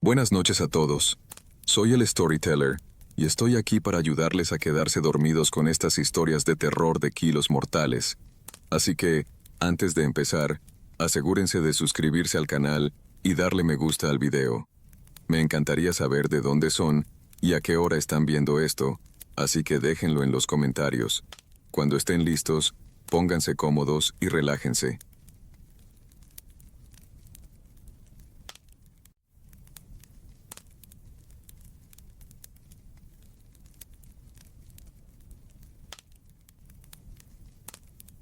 Buenas noches a todos. Soy el Storyteller y estoy aquí para ayudarles a quedarse dormidos con estas historias de terror de kilos mortales. Así que, antes de empezar, asegúrense de suscribirse al canal y darle me gusta al video. Me encantaría saber de dónde son y a qué hora están viendo esto, así que déjenlo en los comentarios. Cuando estén listos, pónganse cómodos y relájense.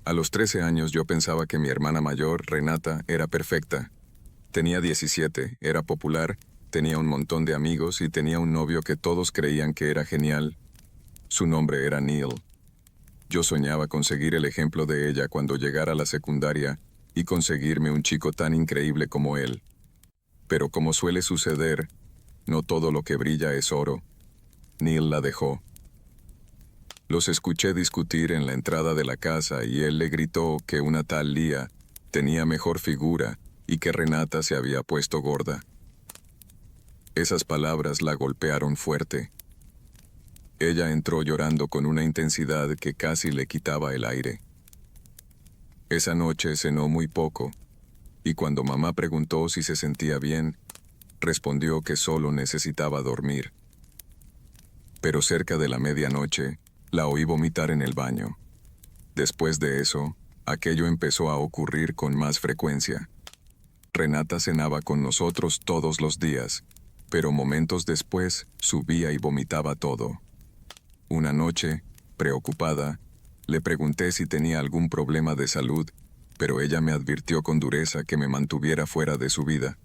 A los 13 años yo pensaba que mi hermana mayor, Renata, era perfecta. Tenía 17, era popular, tenía un montón de amigos y tenía un novio que todos creían que era genial. Su nombre era Neil. Yo soñaba con seguir el ejemplo de ella cuando llegara a la secundaria y conseguirme un chico tan increíble como él. Pero como suele suceder, no todo lo que brilla es oro. Neil la dejó. Los escuché discutir en la entrada de la casa y él le gritó que una tal Lía tenía mejor figura y que Renata se había puesto gorda. Esas palabras la golpearon fuerte. Ella entró llorando con una intensidad que casi le quitaba el aire. Esa noche cenó muy poco, y cuando mamá preguntó si se sentía bien, respondió que solo necesitaba dormir. Pero cerca de la medianoche, la oí vomitar en el baño. Después de eso, aquello empezó a ocurrir con más frecuencia. Renata cenaba con nosotros todos los días, pero momentos después subía y vomitaba todo. Una noche, preocupada, le pregunté si tenía algún problema de salud, pero ella me advirtió con dureza que me mantuviera fuera de su vida.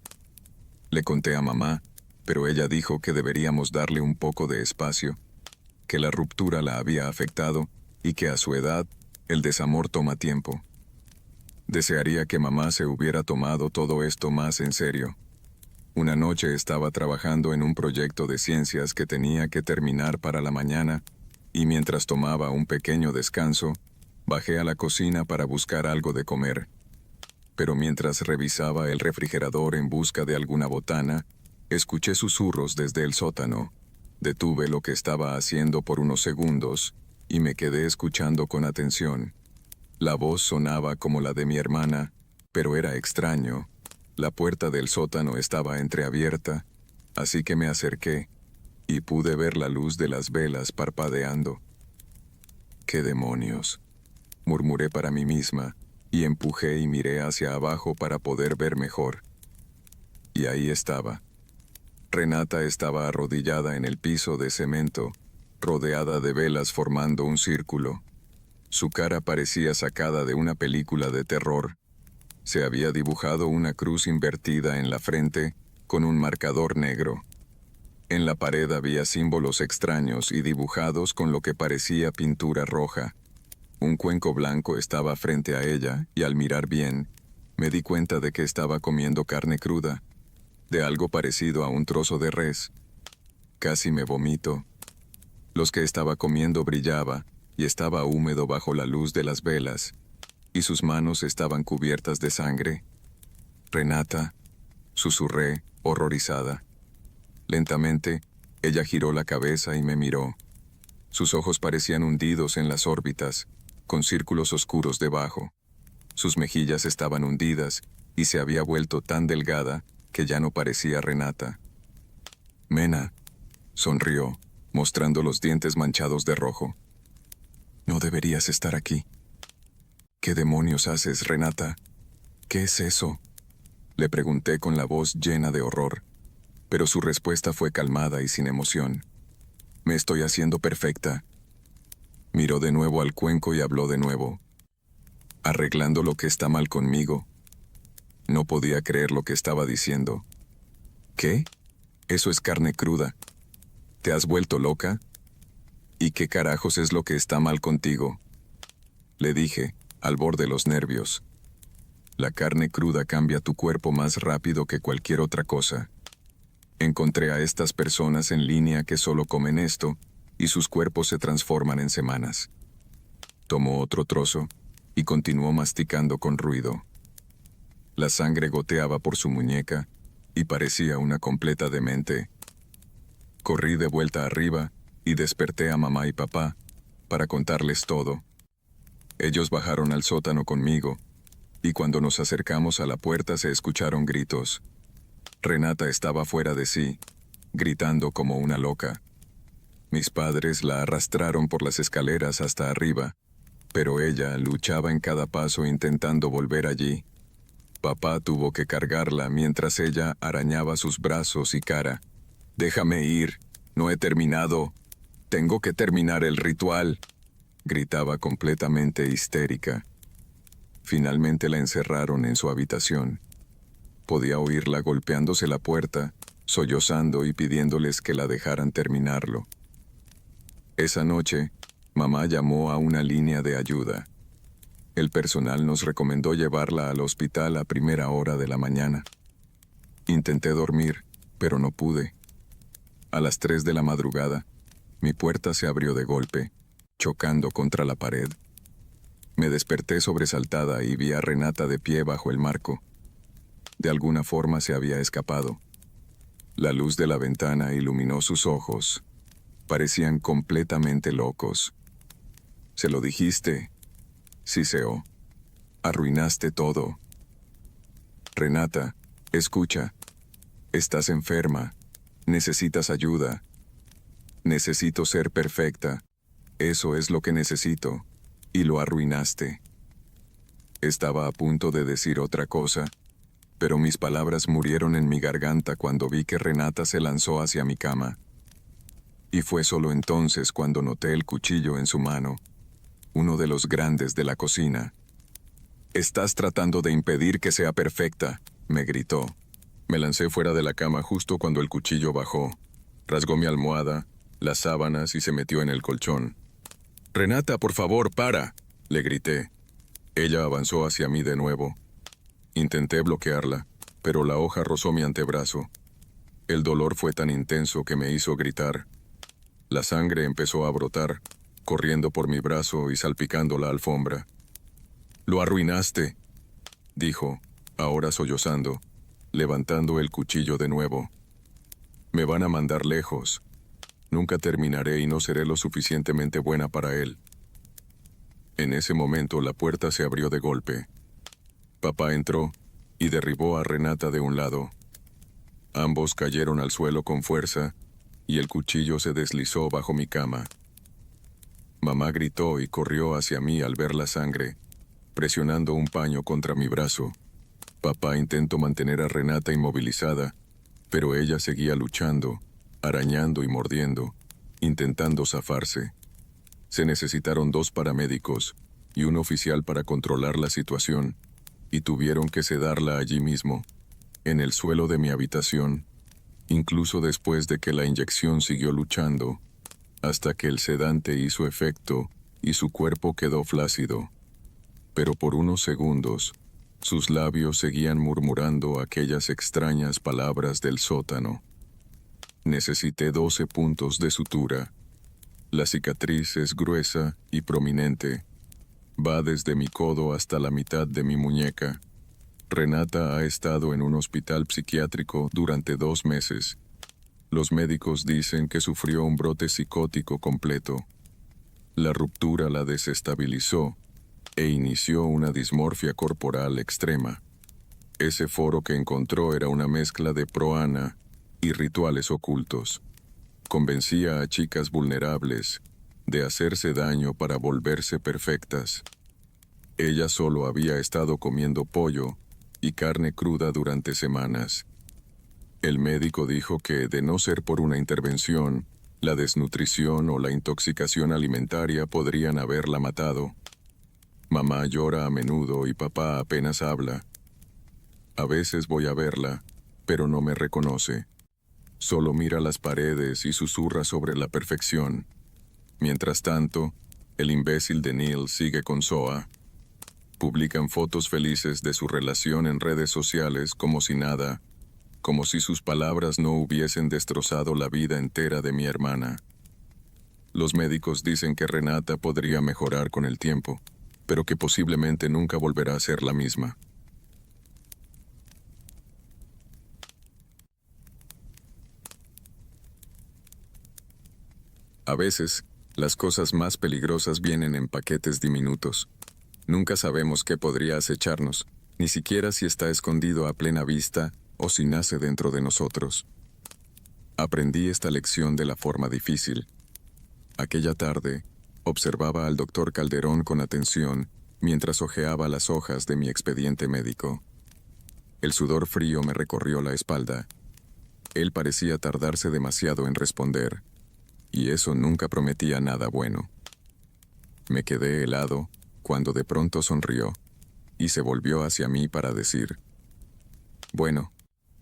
Le conté a mamá, pero ella dijo que deberíamos darle un poco de espacio, que la ruptura la había afectado y que a su edad, el desamor toma tiempo. Desearía que mamá se hubiera tomado todo esto más en serio. Una noche estaba trabajando en un proyecto de ciencias que tenía que terminar para la mañana, y mientras tomaba un pequeño descanso, bajé a la cocina para buscar algo de comer. Pero mientras revisaba el refrigerador en busca de alguna botana, escuché susurros desde el sótano. Detuve lo que estaba haciendo por unos segundos y me quedé escuchando con atención. La voz sonaba como la de mi hermana, pero era extraño. La puerta del sótano estaba entreabierta, así que me acerqué y pude ver la luz de las velas parpadeando. ¡Qué demonios!, murmuré para mí misma y empujé y miré hacia abajo para poder ver mejor. Y ahí estaba. Renata estaba arrodillada en el piso de cemento, rodeada de velas formando un círculo. Su cara parecía sacada de una película de terror. Se había dibujado una cruz invertida en la frente con un marcador negro. En la pared había símbolos extraños y dibujados con lo que parecía pintura roja. Un cuenco blanco estaba frente a ella y al mirar bien, me di cuenta de que estaba comiendo carne cruda, de algo parecido a un trozo de res. Casi me vomito. Los que estaba comiendo brillaba y estaba húmedo bajo la luz de las velas, y sus manos estaban cubiertas de sangre. «Renata», susurré, horrorizada. Lentamente, ella giró la cabeza y me miró. Sus ojos parecían hundidos en las órbitas, con círculos oscuros debajo. Sus mejillas estaban hundidas y se había vuelto tan delgada que ya no parecía Renata. «Mena», sonrió, mostrando los dientes manchados de rojo. «No deberías estar aquí». «¿Qué demonios haces, Renata? ¿Qué es eso?», le pregunté con la voz llena de horror, pero su respuesta fue calmada y sin emoción. «Me estoy haciendo perfecta». Miró de nuevo al cuenco y habló de nuevo. «Arreglando lo que está mal conmigo». No podía creer lo que estaba diciendo. «¿Qué? Eso es carne cruda. ¿Te has vuelto loca? ¿Y qué carajos es lo que está mal contigo?», le dije, al borde de los nervios. «La carne cruda cambia tu cuerpo más rápido que cualquier otra cosa. Encontré a estas personas en línea que solo comen esto y sus cuerpos se transforman en semanas». Tomó otro trozo y continuó masticando con ruido. La sangre goteaba por su muñeca y parecía una completa demente. Corrí de vuelta arriba y desperté a mamá y papá para contarles todo. Ellos bajaron al sótano conmigo, y cuando nos acercamos a la puerta se escucharon gritos. Renata estaba fuera de sí, gritando como una loca. Mis padres la arrastraron por las escaleras hasta arriba, pero ella luchaba en cada paso intentando volver allí. Papá tuvo que cargarla mientras ella arañaba sus brazos y cara. «Déjame ir, no he terminado. Tengo que terminar el ritual», gritaba completamente histérica. Finalmente la encerraron en su habitación. Podía oírla golpeándose la puerta, sollozando y pidiéndoles que la dejaran terminarlo. Esa noche, mamá llamó a una línea de ayuda. El personal nos recomendó llevarla al hospital a primera hora de la mañana. Intenté dormir, pero no pude. A las 3 de la madrugada, mi puerta se abrió de golpe, chocando contra la pared. Me desperté sobresaltada y vi a Renata de pie bajo el marco. De alguna forma se había escapado. La luz de la ventana iluminó sus ojos. Parecían completamente locos. «¿Se lo dijiste?» siseó. «Arruinaste todo». «Renata, escucha. Estás enferma. Necesitas ayuda. Necesito ser perfecta. Eso es lo que necesito. Y lo arruinaste». Estaba a punto de decir otra cosa, pero mis palabras murieron en mi garganta cuando vi que Renata se lanzó hacia mi cama. Y fue solo entonces cuando noté el cuchillo en su mano, uno de los grandes de la cocina. «Estás tratando de impedir que sea perfecta», me gritó. Me lancé fuera de la cama justo cuando el cuchillo bajó. Rasgó mi almohada, las sábanas y se metió en el colchón. «Renata, por favor, para», le grité. Ella avanzó hacia mí de nuevo. Intenté bloquearla, pero la hoja rozó mi antebrazo. El dolor fue tan intenso que me hizo gritar. La sangre empezó a brotar, corriendo por mi brazo y salpicando la alfombra. «Lo arruinaste», dijo, ahora sollozando, levantando el cuchillo de nuevo. «Me van a mandar lejos. Nunca terminaré y no seré lo suficientemente buena para él». En ese momento la puerta se abrió de golpe. Papá entró y derribó a Renata de un lado. Ambos cayeron al suelo con fuerza y el cuchillo se deslizó bajo mi cama. Mamá gritó y corrió hacia mí al ver la sangre, presionando un paño contra mi brazo. Papá intentó mantener a Renata inmovilizada, pero ella seguía luchando, arañando y mordiendo, intentando zafarse. Se necesitaron 2 paramédicos y un oficial para controlar la situación, y tuvieron que sedarla allí mismo, en el suelo de mi habitación, incluso después de que la inyección siguió luchando, hasta que el sedante hizo efecto y su cuerpo quedó flácido. Pero por unos segundos, sus labios seguían murmurando aquellas extrañas palabras del sótano. Necesité 12 puntos de sutura. La cicatriz es gruesa y prominente. Va desde mi codo hasta la mitad de mi muñeca. Renata ha estado en un hospital psiquiátrico durante 2 meses. Los médicos dicen que sufrió un brote psicótico completo. La ruptura la desestabilizó e inició una dismorfia corporal extrema. Ese foro que encontró era una mezcla de proana y rituales ocultos. Convencía a chicas vulnerables de hacerse daño para volverse perfectas. Ella solo había estado comiendo pollo y carne cruda durante semanas. El médico dijo que, de no ser por una intervención, la desnutrición o la intoxicación alimentaria podrían haberla matado. Mamá llora a menudo y papá apenas habla. A veces voy a verla, pero no me reconoce. Solo mira las paredes y susurra sobre la perfección. Mientras tanto, el imbécil de Neil sigue con Zoa. Publican fotos felices de su relación en redes sociales como si nada, como si sus palabras no hubiesen destrozado la vida entera de mi hermana. Los médicos dicen que Renata podría mejorar con el tiempo, pero que posiblemente nunca volverá a ser la misma. A veces, las cosas más peligrosas vienen en paquetes diminutos. Nunca sabemos qué podría acecharnos, ni siquiera si está escondido a plena vista o si nace dentro de nosotros. Aprendí esta lección de la forma difícil. Aquella tarde, observaba al doctor Calderón con atención mientras hojeaba las hojas de mi expediente médico. El sudor frío me recorrió la espalda. Él parecía tardarse demasiado en responder, y eso nunca prometía nada bueno. Me quedé helado cuando de pronto sonrió, y se volvió hacia mí para decir: «Bueno,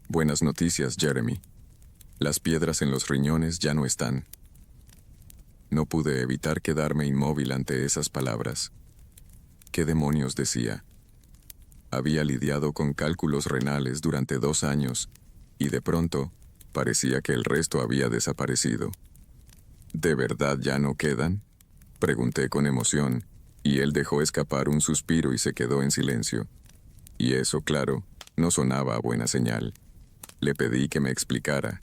buenas noticias, Jeremy. Las piedras en los riñones ya no están». No pude evitar quedarme inmóvil ante esas palabras. ¿Qué demonios decía? Había lidiado con cálculos renales durante 2 años, y de pronto, parecía que el resto había desaparecido. ¿De verdad ya no quedan?, pregunté con emoción, y él dejó escapar un suspiro y se quedó en silencio. Y eso, claro, no sonaba a buena señal. Le pedí que me explicara.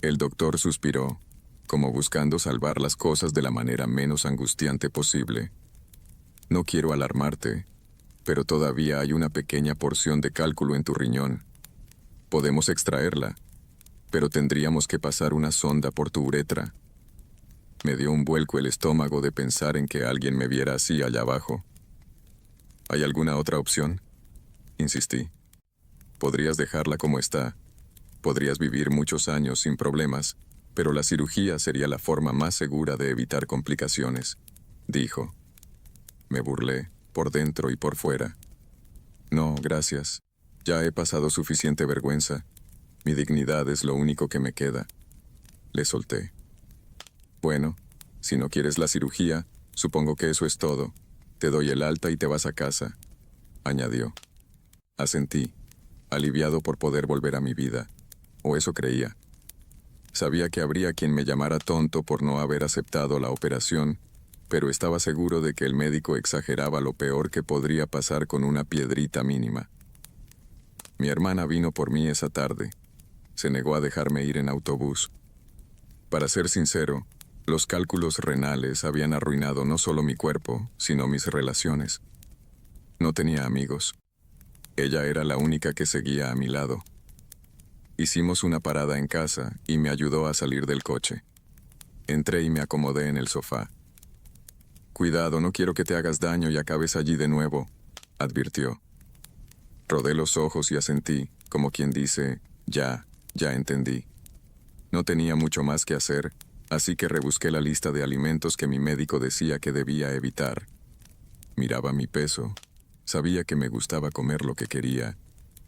El doctor suspiró, como buscando salvar las cosas de la manera menos angustiante posible. «No quiero alarmarte, pero todavía hay una pequeña porción de cálculo en tu riñón. Podemos extraerla, pero tendríamos que pasar una sonda por tu uretra». Me dio un vuelco el estómago de pensar en que alguien me viera así allá abajo. «¿Hay alguna otra opción?», insistí. «Podrías dejarla como está. Podrías vivir muchos años sin problemas, pero la cirugía sería la forma más segura de evitar complicaciones», dijo. Me burlé, por dentro y por fuera. «No, gracias. Ya he pasado suficiente vergüenza. Mi dignidad es lo único que me queda», le solté. «Bueno, si no quieres la cirugía, supongo que eso es todo. Te doy el alta y te vas a casa», añadió. Asentí, aliviado por poder volver a mi vida, o eso creía. Sabía que habría quien me llamara tonto por no haber aceptado la operación, pero estaba seguro de que el médico exageraba lo peor que podría pasar con una piedrita mínima. Mi hermana vino por mí esa tarde. Se negó a dejarme ir en autobús. Para ser sincero, los cálculos renales habían arruinado no solo mi cuerpo, sino mis relaciones. No tenía amigos. Ella era la única que seguía a mi lado. Hicimos una parada en casa y me ayudó a salir del coche. Entré y me acomodé en el sofá. «Cuidado, no quiero que te hagas daño y acabes allí de nuevo», advirtió. Rodé los ojos y asentí, como quien dice: ya entendí. No tenía mucho más que hacer, así que rebusqué la lista de alimentos que mi médico decía que debía evitar. Miraba mi peso, sabía que me gustaba comer lo que quería,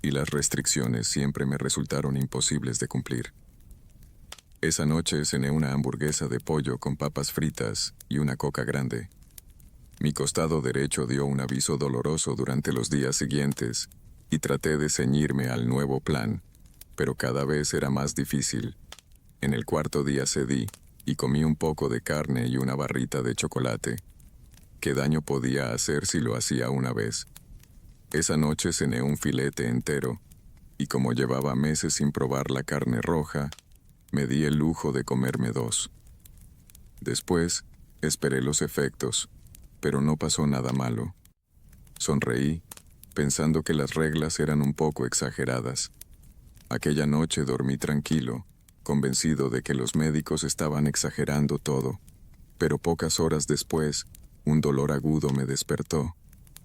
y las restricciones siempre me resultaron imposibles de cumplir. Esa noche cené una hamburguesa de pollo con papas fritas y una coca grande. Mi costado derecho dio un aviso doloroso durante los días siguientes, y traté de ceñirme al nuevo plan, pero cada vez era más difícil. En el 4.º día cedí, y comí un poco de carne y una barrita de chocolate. ¿Qué daño podía hacer si lo hacía una vez? Esa noche cené un filete entero, y como llevaba meses sin probar la carne roja, me di el lujo de comerme 2. Después, esperé los efectos, pero no pasó nada malo. Sonreí, pensando que las reglas eran un poco exageradas. Aquella noche dormí tranquilo, convencido de que los médicos estaban exagerando todo, pero pocas horas después, un dolor agudo me despertó.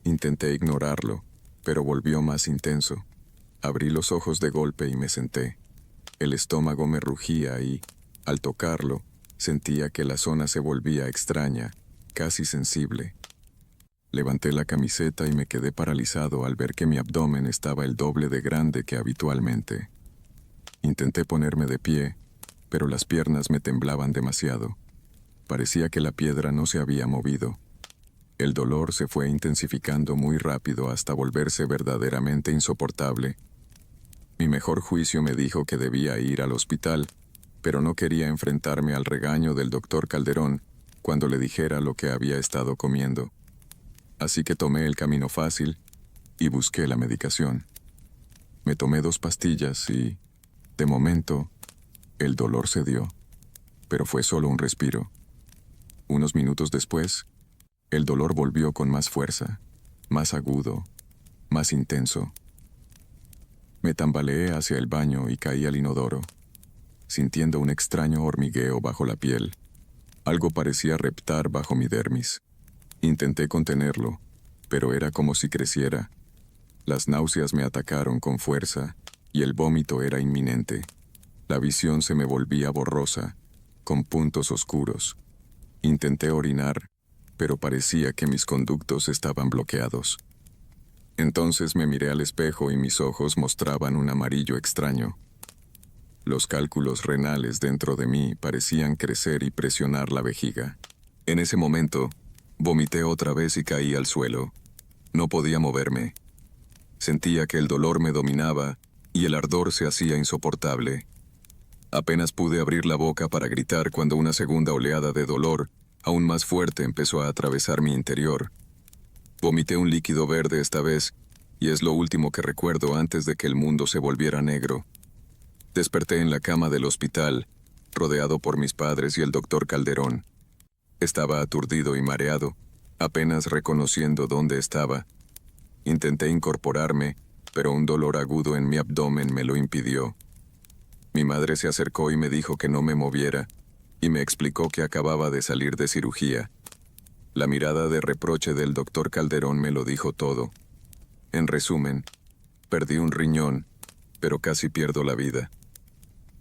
Intenté ignorarlo, pero volvió más intenso. Abrí los ojos de golpe y me senté. El estómago me rugía y, al tocarlo, sentía que la zona se volvía extraña, casi sensible. Levanté la camiseta y me quedé paralizado al ver que mi abdomen estaba el doble de grande que habitualmente. Intenté ponerme de pie, pero las piernas me temblaban demasiado. Parecía que la piedra no se había movido. El dolor se fue intensificando muy rápido hasta volverse verdaderamente insoportable. Mi mejor juicio me dijo que debía ir al hospital, pero no quería enfrentarme al regaño del doctor Calderón cuando le dijera lo que había estado comiendo. Así que tomé el camino fácil y busqué la medicación. Me tomé 2 pastillas y, de momento, el dolor cedió, pero fue solo un respiro. Unos minutos después, el dolor volvió con más fuerza, más agudo, más intenso. Me tambaleé hacia el baño y caí al inodoro, sintiendo un extraño hormigueo bajo la piel. Algo parecía reptar bajo mi dermis. Intenté contenerlo, pero era como si creciera. Las náuseas me atacaron con fuerza y el vómito era inminente. La visión se me volvía borrosa, con puntos oscuros. Intenté orinar, pero parecía que mis conductos estaban bloqueados. Entonces me miré al espejo y mis ojos mostraban un amarillo extraño. Los cálculos renales dentro de mí parecían crecer y presionar la vejiga. En ese momento, vomité otra vez y caí al suelo. No podía moverme. Sentía que el dolor me dominaba y el ardor se hacía insoportable. Apenas pude abrir la boca para gritar cuando una segunda oleada de dolor, aún más fuerte, empezó a atravesar mi interior. Vomité un líquido verde esta vez, y es lo último que recuerdo antes de que el mundo se volviera negro. Desperté en la cama del hospital, rodeado por mis padres y el doctor Calderón. Estaba aturdido y mareado, apenas reconociendo dónde estaba. Intenté incorporarme, pero un dolor agudo en mi abdomen me lo impidió. Mi madre se acercó y me dijo que no me moviera, y me explicó que acababa de salir de cirugía. La mirada de reproche del doctor Calderón me lo dijo todo. En resumen, perdí un riñón, pero casi pierdo la vida.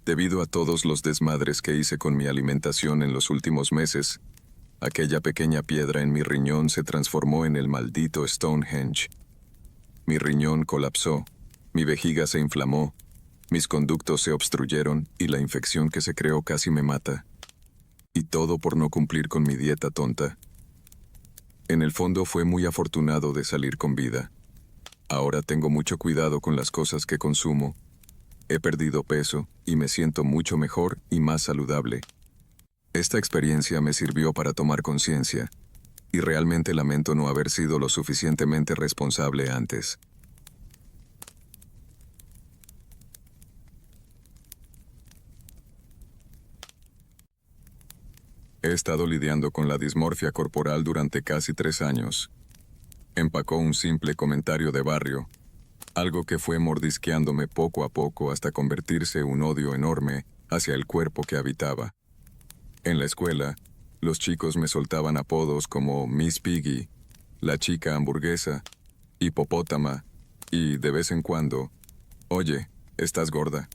Debido a todos los desmadres que hice con mi alimentación en los últimos meses, aquella pequeña piedra en mi riñón se transformó en el maldito Stonehenge. Mi riñón colapsó, mi vejiga se inflamó, mis conductos se obstruyeron y la infección que se creó casi me mata. Y todo por no cumplir con mi dieta tonta. En el fondo fue muy afortunado de salir con vida. Ahora tengo mucho cuidado con las cosas que consumo. He perdido peso y me siento mucho mejor y más saludable. Esta experiencia me sirvió para tomar conciencia, y realmente lamento no haber sido lo suficientemente responsable antes. He estado lidiando con la dismorfia corporal durante casi 3 años. Empacó un simple comentario de barrio, algo que fue mordisqueándome poco a poco hasta convertirse en un odio enorme hacia el cuerpo que habitaba. En la escuela, los chicos me soltaban apodos como Miss Piggy, la chica hamburguesa, hipopótama y, de vez en cuando, oye, estás gorda.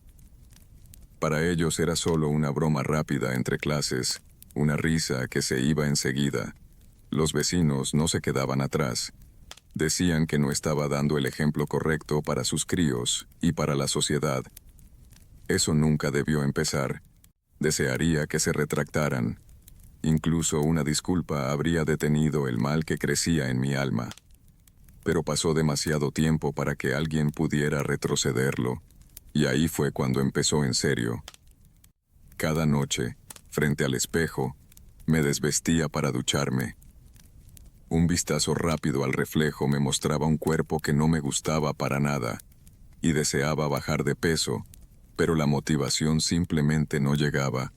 Para ellos era solo una broma rápida entre clases, una risa que se iba enseguida. Los vecinos no se quedaban atrás. Decían que no estaba dando el ejemplo correcto para sus críos y para la sociedad. Eso nunca debió empezar. Desearía que se retractaran. Incluso una disculpa habría detenido el mal que crecía en mi alma. Pero pasó demasiado tiempo para que alguien pudiera retrocederlo, y ahí fue cuando empezó en serio. Cada noche, frente al espejo, me desvestía para ducharme. Un vistazo rápido al reflejo me mostraba un cuerpo que no me gustaba para nada, y deseaba bajar de peso, pero la motivación simplemente no llegaba.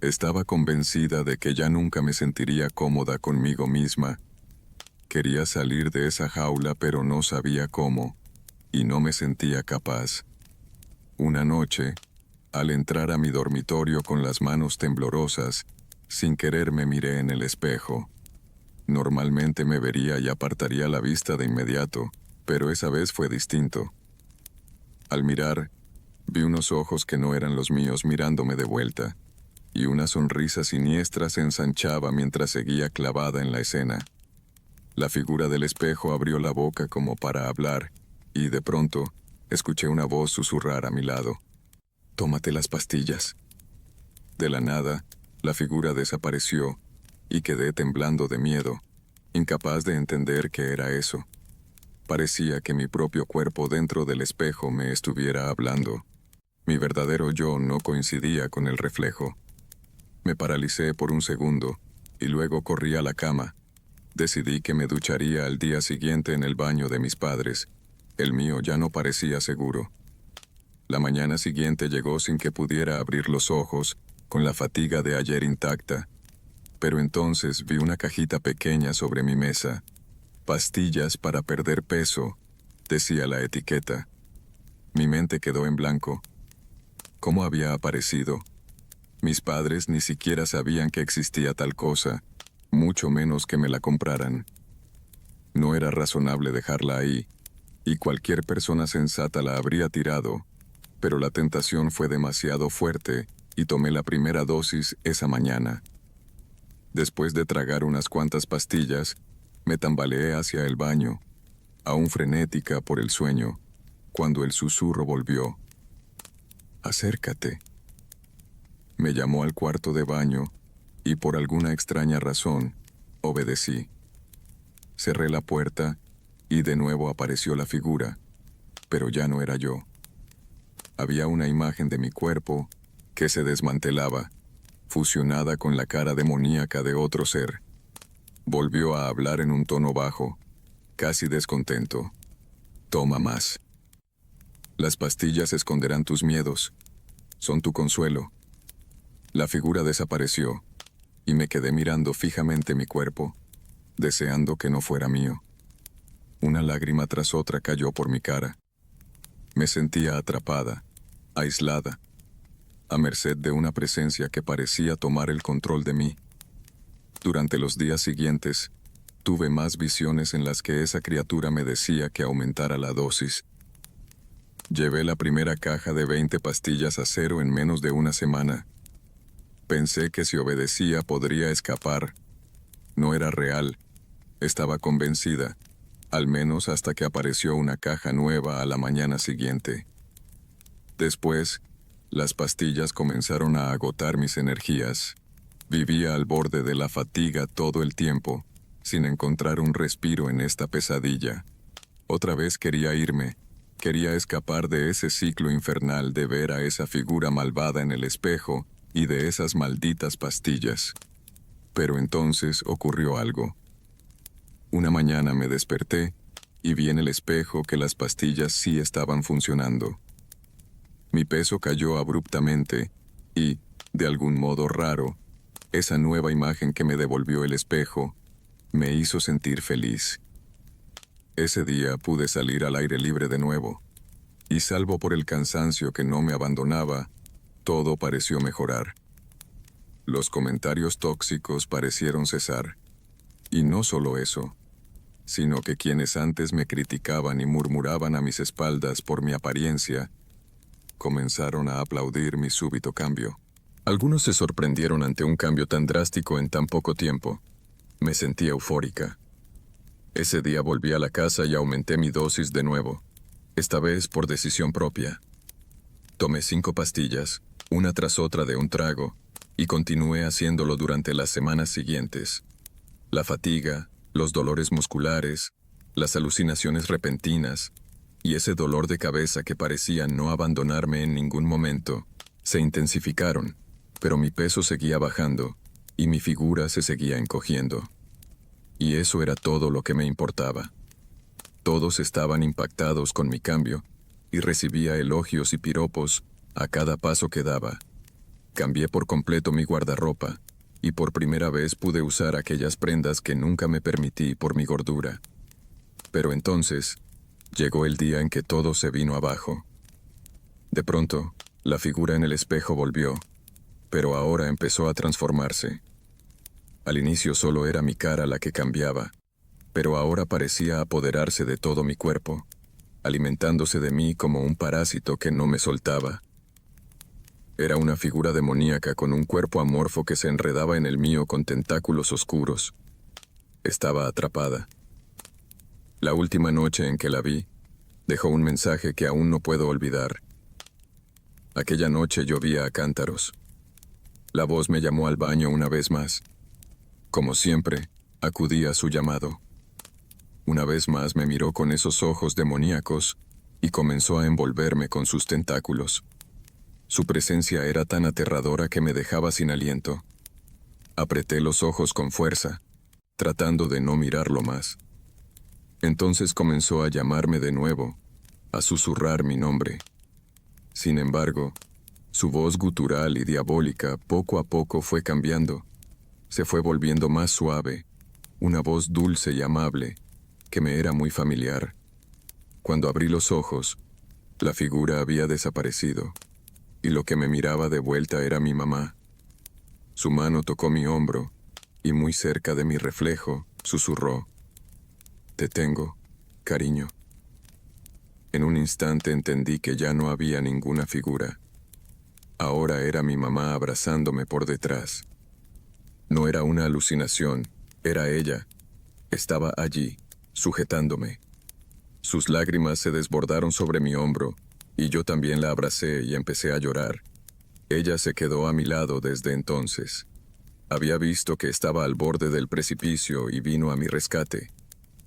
Estaba convencida de que ya nunca me sentiría cómoda conmigo misma. Quería salir de esa jaula, pero no sabía cómo, y no me sentía capaz. Una noche, al entrar a mi dormitorio con las manos temblorosas, sin querer me miré en el espejo. Normalmente me vería y apartaría la vista de inmediato, pero esa vez fue distinto. Al mirar, vi unos ojos que no eran los míos mirándome de vuelta, y una sonrisa siniestra se ensanchaba mientras seguía clavada en la escena. La figura del espejo abrió la boca como para hablar, y de pronto escuché una voz susurrar a mi lado. «Tómate las pastillas». De la nada, la figura desapareció, y quedé temblando de miedo, incapaz de entender qué era eso. Parecía que mi propio cuerpo dentro del espejo me estuviera hablando. Mi verdadero yo no coincidía con el reflejo. Me paralicé por un segundo, y luego corrí a la cama. Decidí que me ducharía al día siguiente en el baño de mis padres. El mío ya no parecía seguro. La mañana siguiente llegó sin que pudiera abrir los ojos, con la fatiga de ayer intacta. Pero entonces vi una cajita pequeña sobre mi mesa. Pastillas para perder peso, decía la etiqueta. Mi mente quedó en blanco. ¿Cómo había aparecido? Mis padres ni siquiera sabían que existía tal cosa, mucho menos que me la compraran. No era razonable dejarla ahí, y cualquier persona sensata la habría tirado, pero la tentación fue demasiado fuerte y tomé la primera dosis esa mañana. Después de tragar unas cuantas pastillas, me tambaleé hacia el baño, aún frenética por el sueño, cuando el susurro volvió. «Acércate». Me llamó al cuarto de baño y por alguna extraña razón, obedecí. Cerré la puerta y de nuevo apareció la figura, pero ya no era yo. Había una imagen de mi cuerpo que se desmantelaba, fusionada con la cara demoníaca de otro ser. Volvió a hablar en un tono bajo, casi descontento. «Toma más. Las pastillas esconderán tus miedos. Son tu consuelo». La figura desapareció, y me quedé mirando fijamente mi cuerpo, deseando que no fuera mío. Una lágrima tras otra cayó por mi cara. Me sentía atrapada, aislada, a merced de una presencia que parecía tomar el control de mí. Durante los días siguientes, tuve más visiones en las que esa criatura me decía que aumentara la dosis. Llevé la primera caja de 20 pastillas a cero en menos de una semana. Pensé que si obedecía podría escapar. No era real. Estaba convencida, al menos hasta que apareció una caja nueva a la mañana siguiente. Después, las pastillas comenzaron a agotar mis energías. Vivía al borde de la fatiga todo el tiempo, sin encontrar un respiro en esta pesadilla. Otra vez quería irme. Quería escapar de ese ciclo infernal de ver a esa figura malvada en el espejo y de esas malditas pastillas. Pero entonces ocurrió algo. Una mañana me desperté y vi en el espejo que las pastillas sí estaban funcionando. Mi peso cayó abruptamente y, de algún modo raro, esa nueva imagen que me devolvió el espejo me hizo sentir feliz. Ese día pude salir al aire libre de nuevo, y salvo por el cansancio que no me abandonaba, todo pareció mejorar. Los comentarios tóxicos parecieron cesar. Y no solo eso, sino que quienes antes me criticaban y murmuraban a mis espaldas por mi apariencia, comenzaron a aplaudir mi súbito cambio. Algunos se sorprendieron ante un cambio tan drástico en tan poco tiempo. Me sentí eufórica. Ese día volví a la casa y aumenté mi dosis de nuevo, esta vez por decisión propia. Tomé 5 pastillas, una tras otra de un trago, y continué haciéndolo durante las semanas siguientes. La fatiga, los dolores musculares, las alucinaciones repentinas, y ese dolor de cabeza que parecía no abandonarme en ningún momento, se intensificaron, pero mi peso seguía bajando, y mi figura se seguía encogiendo. Y eso era todo lo que me importaba. Todos estaban impactados con mi cambio, y recibía elogios y piropos a cada paso que daba. Cambié por completo mi guardarropa, y por primera vez pude usar aquellas prendas que nunca me permití por mi gordura. Pero entonces, llegó el día en que todo se vino abajo. De pronto, la figura en el espejo volvió, pero ahora empezó a transformarse. Al inicio solo era mi cara la que cambiaba, pero ahora parecía apoderarse de todo mi cuerpo, alimentándose de mí como un parásito que no me soltaba. Era una figura demoníaca con un cuerpo amorfo que se enredaba en el mío con tentáculos oscuros. Estaba atrapada. La última noche en que la vi, dejó un mensaje que aún no puedo olvidar. Aquella noche llovía a cántaros. La voz me llamó al baño una vez más. Como siempre, acudí a su llamado. Una vez más me miró con esos ojos demoníacos y comenzó a envolverme con sus tentáculos. Su presencia era tan aterradora que me dejaba sin aliento. Apreté los ojos con fuerza, tratando de no mirarlo más. Entonces comenzó a llamarme de nuevo, a susurrar mi nombre. Sin embargo, su voz gutural y diabólica poco a poco fue cambiando. se fue volviendo más suave, una voz dulce y amable, que me era muy familiar. Cuando abrí los ojos, la figura había desaparecido, y lo que me miraba de vuelta era mi mamá. Su mano tocó mi hombro, y muy cerca de mi reflejo, susurró: «Te tengo, cariño». En un instante entendí que ya no había ninguna figura. Ahora era mi mamá abrazándome por detrás. No era una alucinación, era ella. Estaba allí, sujetándome. Sus lágrimas se desbordaron sobre mi hombro, y yo también la abracé y empecé a llorar. Ella se quedó a mi lado desde entonces. Había visto que estaba al borde del precipicio y vino a mi rescate.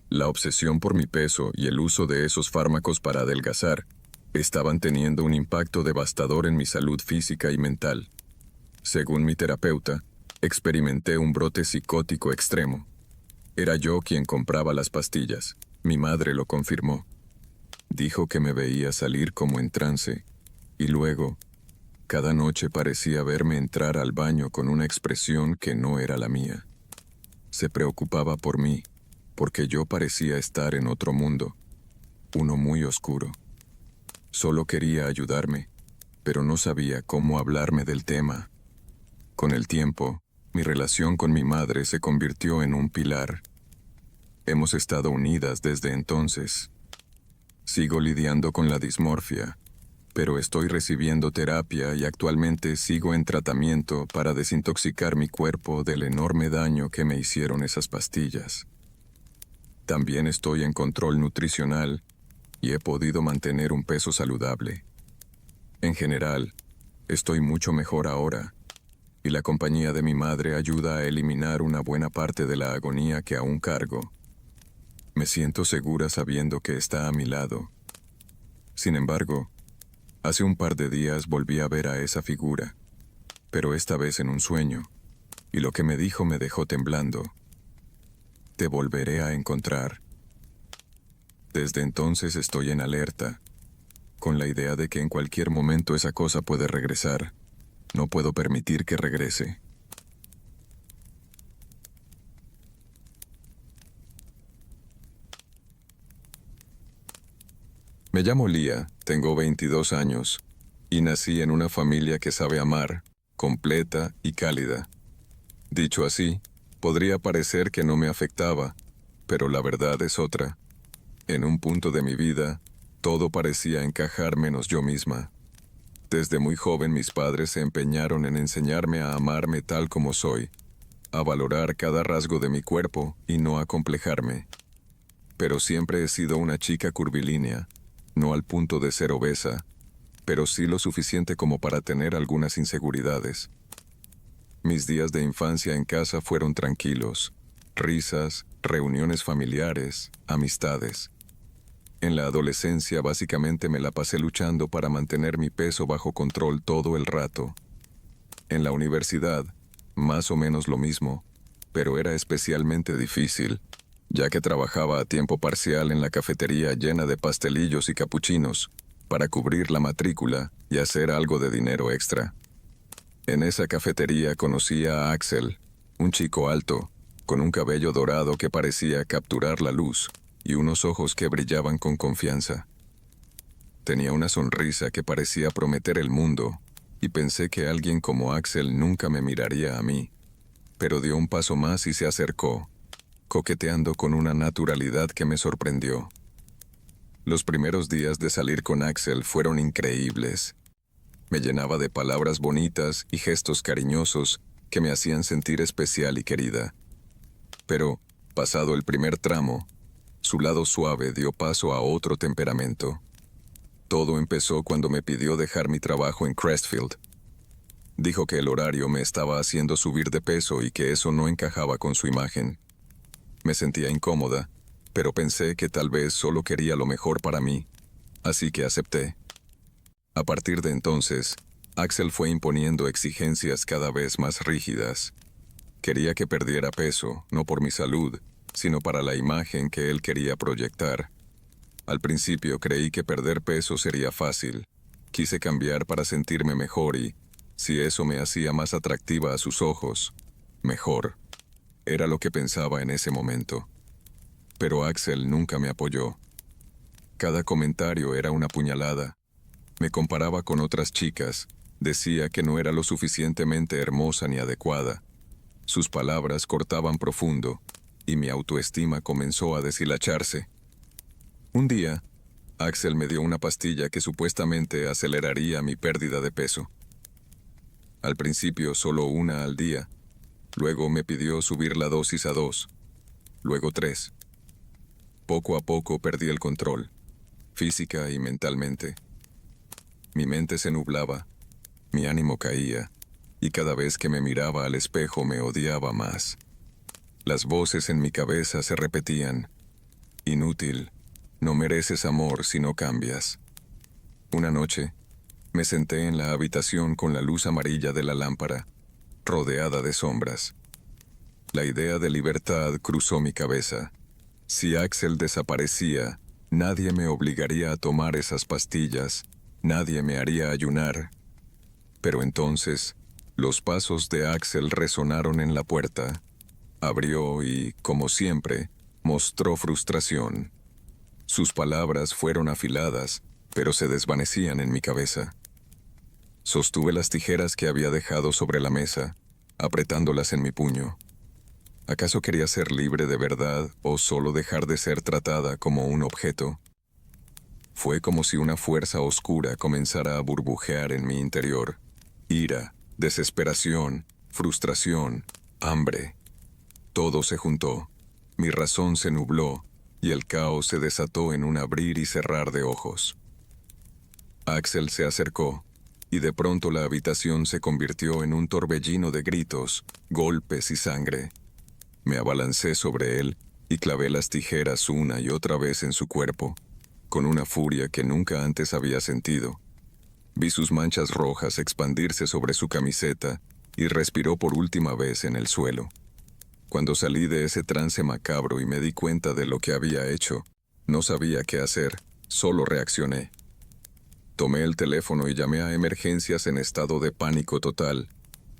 La obsesión por mi peso y el uso de esos fármacos para adelgazar estaban teniendo un impacto devastador en mi salud física y mental. Según mi terapeuta, experimenté un brote psicótico extremo. Era yo quien compraba las pastillas. Mi madre lo confirmó. Dijo que me veía salir como en trance, y luego, cada noche parecía verme entrar al baño con una expresión que no era la mía. Se preocupaba por mí, porque yo parecía estar en otro mundo, uno muy oscuro. Solo quería ayudarme, pero no sabía cómo hablarme del tema. Con el tiempo, mi relación con mi madre se convirtió en un pilar. Hemos estado unidas desde entonces. Sigo lidiando con la dismorfia, pero estoy recibiendo terapia y actualmente sigo en tratamiento para desintoxicar mi cuerpo del enorme daño que me hicieron esas pastillas. También estoy en control nutricional y he podido mantener un peso saludable. En general, estoy mucho mejor ahora, y la compañía de mi madre ayuda a eliminar una buena parte de la agonía que aún cargo. Me siento segura sabiendo que está a mi lado. Sin embargo, hace un par de días volví a ver a esa figura, pero esta vez en un sueño, y lo que me dijo me dejó temblando. Te volveré a encontrar. Desde entonces estoy en alerta, con la idea de que en cualquier momento esa cosa puede regresar. No puedo permitir que regrese. Me llamo Lía, tengo 22 años, y nací en una familia que sabe amar, completa y cálida. Dicho así, podría parecer que no me afectaba, pero la verdad es otra. En un punto de mi vida, todo parecía encajar menos yo misma. Desde muy joven mis padres se empeñaron en enseñarme a amarme tal como soy, a valorar cada rasgo de mi cuerpo y no acomplejarme. Pero siempre he sido una chica curvilínea, no al punto de ser obesa, pero sí lo suficiente como para tener algunas inseguridades. Mis días de infancia en casa fueron tranquilos, risas, reuniones familiares, amistades. En la adolescencia básicamente me la pasé luchando para mantener mi peso bajo control todo el rato. En la universidad, más o menos lo mismo, pero era especialmente difícil, ya que trabajaba a tiempo parcial en la cafetería llena de pastelillos y capuchinos, para cubrir la matrícula y hacer algo de dinero extra. En esa cafetería conocí a Axel, un chico alto, con un cabello dorado que parecía capturar la luz y unos ojos que brillaban con confianza. Tenía una sonrisa que parecía prometer el mundo, y pensé que alguien como Axel nunca me miraría a mí, pero dio un paso más y se acercó, coqueteando con una naturalidad que me sorprendió. Los primeros días de salir con Axel fueron increíbles. Me llenaba de palabras bonitas y gestos cariñosos que me hacían sentir especial y querida. Pero, pasado el primer tramo, su lado suave dio paso a otro temperamento. Todo empezó cuando me pidió dejar mi trabajo en Crestfield. Dijo que el horario me estaba haciendo subir de peso y que eso no encajaba con su imagen. Me sentía incómoda, pero pensé que tal vez solo quería lo mejor para mí, así que acepté. A partir de entonces, Axel fue imponiendo exigencias cada vez más rígidas. Quería que perdiera peso, no por mi salud, sino para la imagen que él quería proyectar. Al principio creí que perder peso sería fácil. Quise cambiar para sentirme mejor y, si eso me hacía más atractiva a sus ojos, mejor. Era lo que pensaba en ese momento. Pero Axel nunca me apoyó. Cada comentario era una puñalada. Me comparaba con otras chicas, decía que no era lo suficientemente hermosa ni adecuada. Sus palabras cortaban profundo, y mi autoestima comenzó a deshilacharse. Un día, Axel me dio una pastilla que supuestamente aceleraría mi pérdida de peso. Al principio solo una al día, luego me pidió subir la dosis a 2, luego 3. Poco a poco perdí el control, física y mentalmente. Mi mente se nublaba, mi ánimo caía, y cada vez que me miraba al espejo me odiaba más. Las voces en mi cabeza se repetían: inútil, no mereces amor si no cambias. Una noche, me senté en la habitación con la luz amarilla de la lámpara, rodeada de sombras. La idea de libertad cruzó mi cabeza. Si Axel desaparecía, nadie me obligaría a tomar esas pastillas, nadie me haría ayunar. Pero entonces, los pasos de Axel resonaron en la puerta. Abrió y, como siempre, mostró frustración. Sus palabras fueron afiladas, pero se desvanecían en mi cabeza. Sostuve las tijeras que había dejado sobre la mesa, apretándolas en mi puño. ¿Acaso quería ser libre de verdad o solo dejar de ser tratada como un objeto? Fue como si una fuerza oscura comenzara a burbujear en mi interior. Ira, desesperación, frustración, hambre. Todo se juntó, mi razón se nubló, y el caos se desató en un abrir y cerrar de ojos. Axel se acercó, y de pronto la habitación se convirtió en un torbellino de gritos, golpes y sangre. Me abalancé sobre él y clavé las tijeras una y otra vez en su cuerpo, con una furia que nunca antes había sentido. Vi sus manchas rojas expandirse sobre su camiseta y respiró por última vez en el suelo. Cuando salí de ese trance macabro y me di cuenta de lo que había hecho, no sabía qué hacer, solo reaccioné. Tomé el teléfono y llamé a emergencias en estado de pánico total.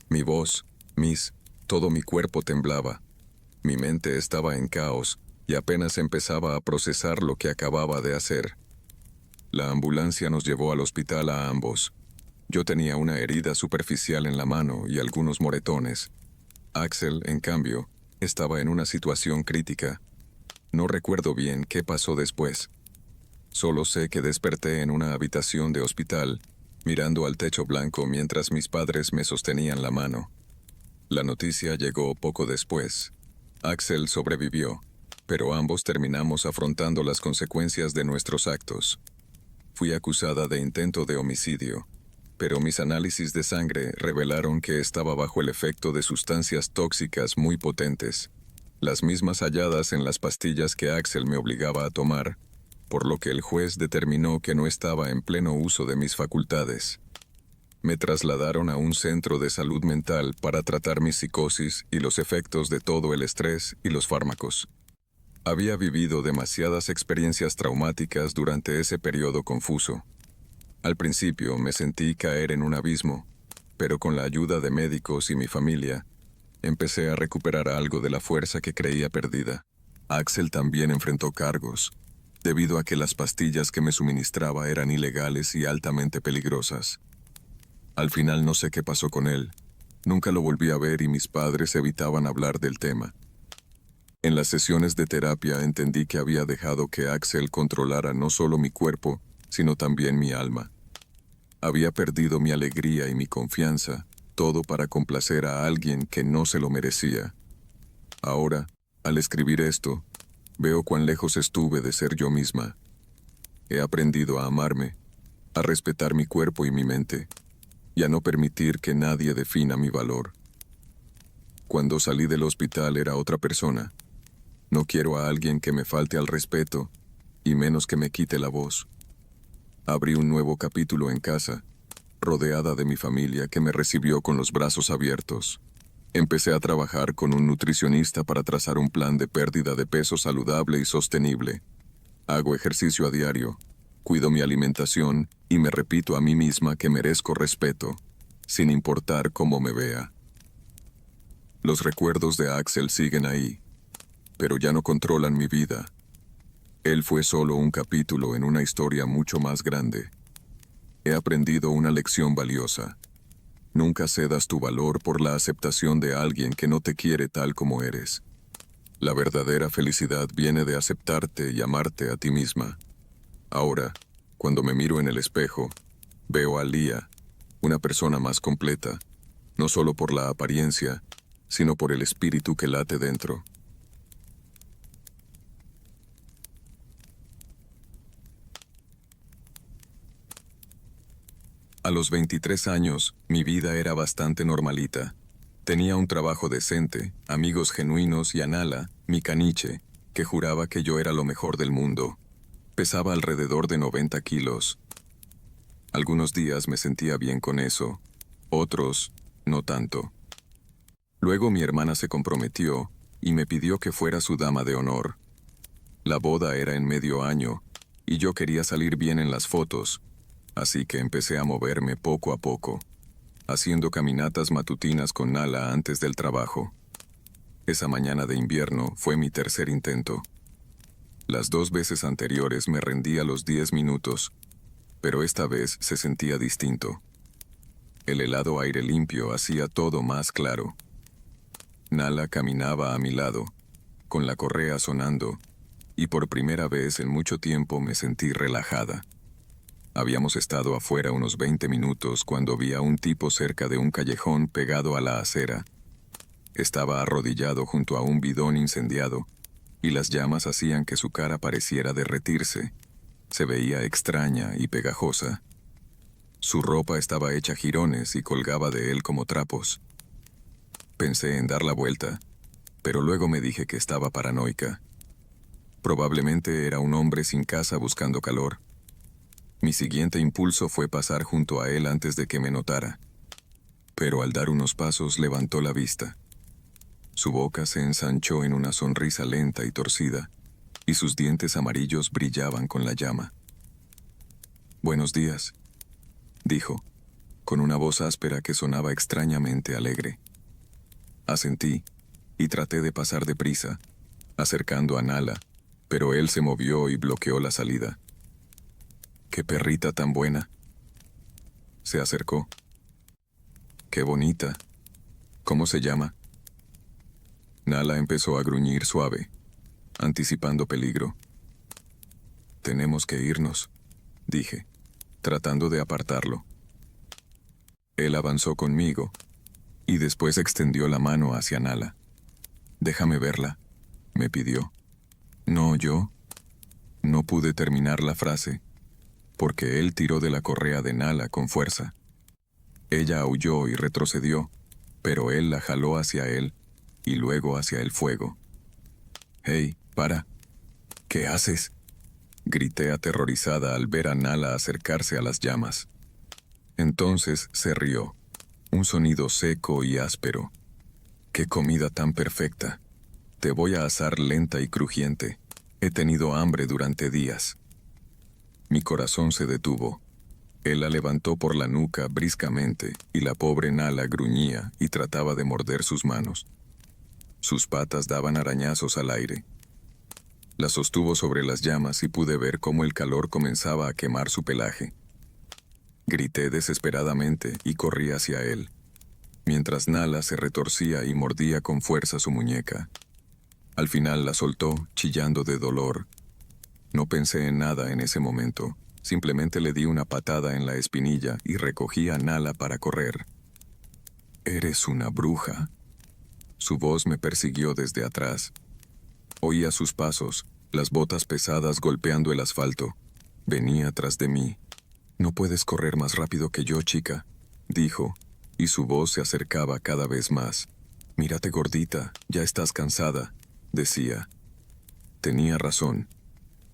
Mi voz, todo mi cuerpo temblaba. Mi mente estaba en caos y apenas empezaba a procesar lo que acababa de hacer. La ambulancia nos llevó al hospital a ambos. Yo tenía una herida superficial en la mano y algunos moretones. Axel, en cambio, estaba en una situación crítica. No recuerdo bien qué pasó después. Solo sé que desperté en una habitación de hospital, mirando al techo blanco mientras mis padres me sostenían la mano. La noticia llegó poco después. Axel sobrevivió, pero ambos terminamos afrontando las consecuencias de nuestros actos. Fui acusada de intento de homicidio, pero mis análisis de sangre revelaron que estaba bajo el efecto de sustancias tóxicas muy potentes, las mismas halladas en las pastillas que Axel me obligaba a tomar, por lo que el juez determinó que no estaba en pleno uso de mis facultades. Me trasladaron a un centro de salud mental para tratar mi psicosis y los efectos de todo el estrés y los fármacos. Había vivido demasiadas experiencias traumáticas durante ese periodo confuso. Al principio me sentí caer en un abismo, pero con la ayuda de médicos y mi familia, empecé a recuperar algo de la fuerza que creía perdida. Axel también enfrentó cargos, debido a que las pastillas que me suministraba eran ilegales y altamente peligrosas. Al final no sé qué pasó con él. Nunca lo volví a ver y mis padres evitaban hablar del tema. En las sesiones de terapia entendí que había dejado que Axel controlara no solo mi cuerpo, sino también mi alma. Había perdido mi alegría y mi confianza, todo para complacer a alguien que no se lo merecía. Ahora, al escribir esto, veo cuán lejos estuve de ser yo misma. He aprendido a amarme, a respetar mi cuerpo y mi mente, y a no permitir que nadie defina mi valor. Cuando salí del hospital era otra persona. No quiero a alguien que me falte al respeto, y menos que me quite la voz. Abrí un nuevo capítulo en casa, rodeada de mi familia que me recibió con los brazos abiertos. Empecé a trabajar con un nutricionista para trazar un plan de pérdida de peso saludable y sostenible. Hago ejercicio a diario, cuido mi alimentación y me repito a mí misma que merezco respeto, sin importar cómo me vea. Los recuerdos de Axel siguen ahí, pero ya no controlan mi vida. Él fue solo un capítulo en una historia mucho más grande. He aprendido una lección valiosa. Nunca cedas tu valor por la aceptación de alguien que no te quiere tal como eres. La verdadera felicidad viene de aceptarte y amarte a ti misma. Ahora, cuando me miro en el espejo, veo a Lía, una persona más completa, no solo por la apariencia, sino por el espíritu que late dentro. A los 23 años, mi vida era bastante normalita. Tenía un trabajo decente, amigos genuinos y a Nala, mi caniche, que juraba que yo era lo mejor del mundo. Pesaba alrededor de 90 kilos. Algunos días me sentía bien con eso, otros, no tanto. Luego mi hermana se comprometió y me pidió que fuera su dama de honor. La boda era en medio año y yo quería salir bien en las fotos, así que empecé a moverme poco a poco, haciendo caminatas matutinas con Nala antes del trabajo. Esa mañana de invierno fue mi tercer intento. Las 2 veces anteriores me rendí a los 10 minutos, pero esta vez se sentía distinto. El helado aire limpio hacía todo más claro. Nala caminaba a mi lado, con la correa sonando, y por primera vez en mucho tiempo me sentí relajada. Habíamos estado afuera unos 20 minutos cuando vi a un tipo cerca de un callejón pegado a la acera. Estaba arrodillado junto a un bidón incendiado, y las llamas hacían que su cara pareciera derretirse. Se veía extraña y pegajosa. Su ropa estaba hecha jirones y colgaba de él como trapos. Pensé en dar la vuelta, pero luego me dije que estaba paranoica. Probablemente era un hombre sin casa buscando calor. Mi siguiente impulso fue pasar junto a él antes de que me notara. Pero al dar unos pasos levantó la vista. Su boca se ensanchó en una sonrisa lenta y torcida, y sus dientes amarillos brillaban con la llama. «Buenos días», dijo, con una voz áspera que sonaba extrañamente alegre. Asentí, y traté de pasar deprisa, acercando a Nala, pero él se movió y bloqueó la salida. «¡Qué perrita tan buena!». Se acercó. «¡Qué bonita! ¿Cómo se llama?». Nala empezó a gruñir suave, anticipando peligro. «Tenemos que irnos», dije, tratando de apartarlo. Él avanzó conmigo, y después extendió la mano hacia Nala. «Déjame verla», me pidió. «No, yo». No pude terminar la frase, porque él tiró de la correa de Nala con fuerza. Ella aulló y retrocedió, pero él la jaló hacia él y luego hacia el fuego. «¡Hey, para! ¿Qué haces?», grité aterrorizada al ver a Nala acercarse a las llamas. Entonces se rió, un sonido seco y áspero. «¡Qué comida tan perfecta! Te voy a asar lenta y crujiente. He tenido hambre durante días». Mi corazón se detuvo. Él la levantó por la nuca briscamente y la pobre Nala gruñía y trataba de morder sus manos. Sus patas daban arañazos al aire. La sostuvo sobre las llamas y pude ver cómo el calor comenzaba a quemar su pelaje. Grité desesperadamente y corrí hacia él, mientras Nala se retorcía y mordía con fuerza su muñeca. Al final la soltó, chillando de dolor. No pensé en nada en ese momento. Simplemente le di una patada en la espinilla y recogí a Nala para correr. «Eres una bruja». Su voz me persiguió desde atrás. Oía sus pasos, las botas pesadas golpeando el asfalto. Venía tras de mí. «No puedes correr más rápido que yo, chica», dijo, y su voz se acercaba cada vez más. «Mírate gordita, ya estás cansada», decía. Tenía razón.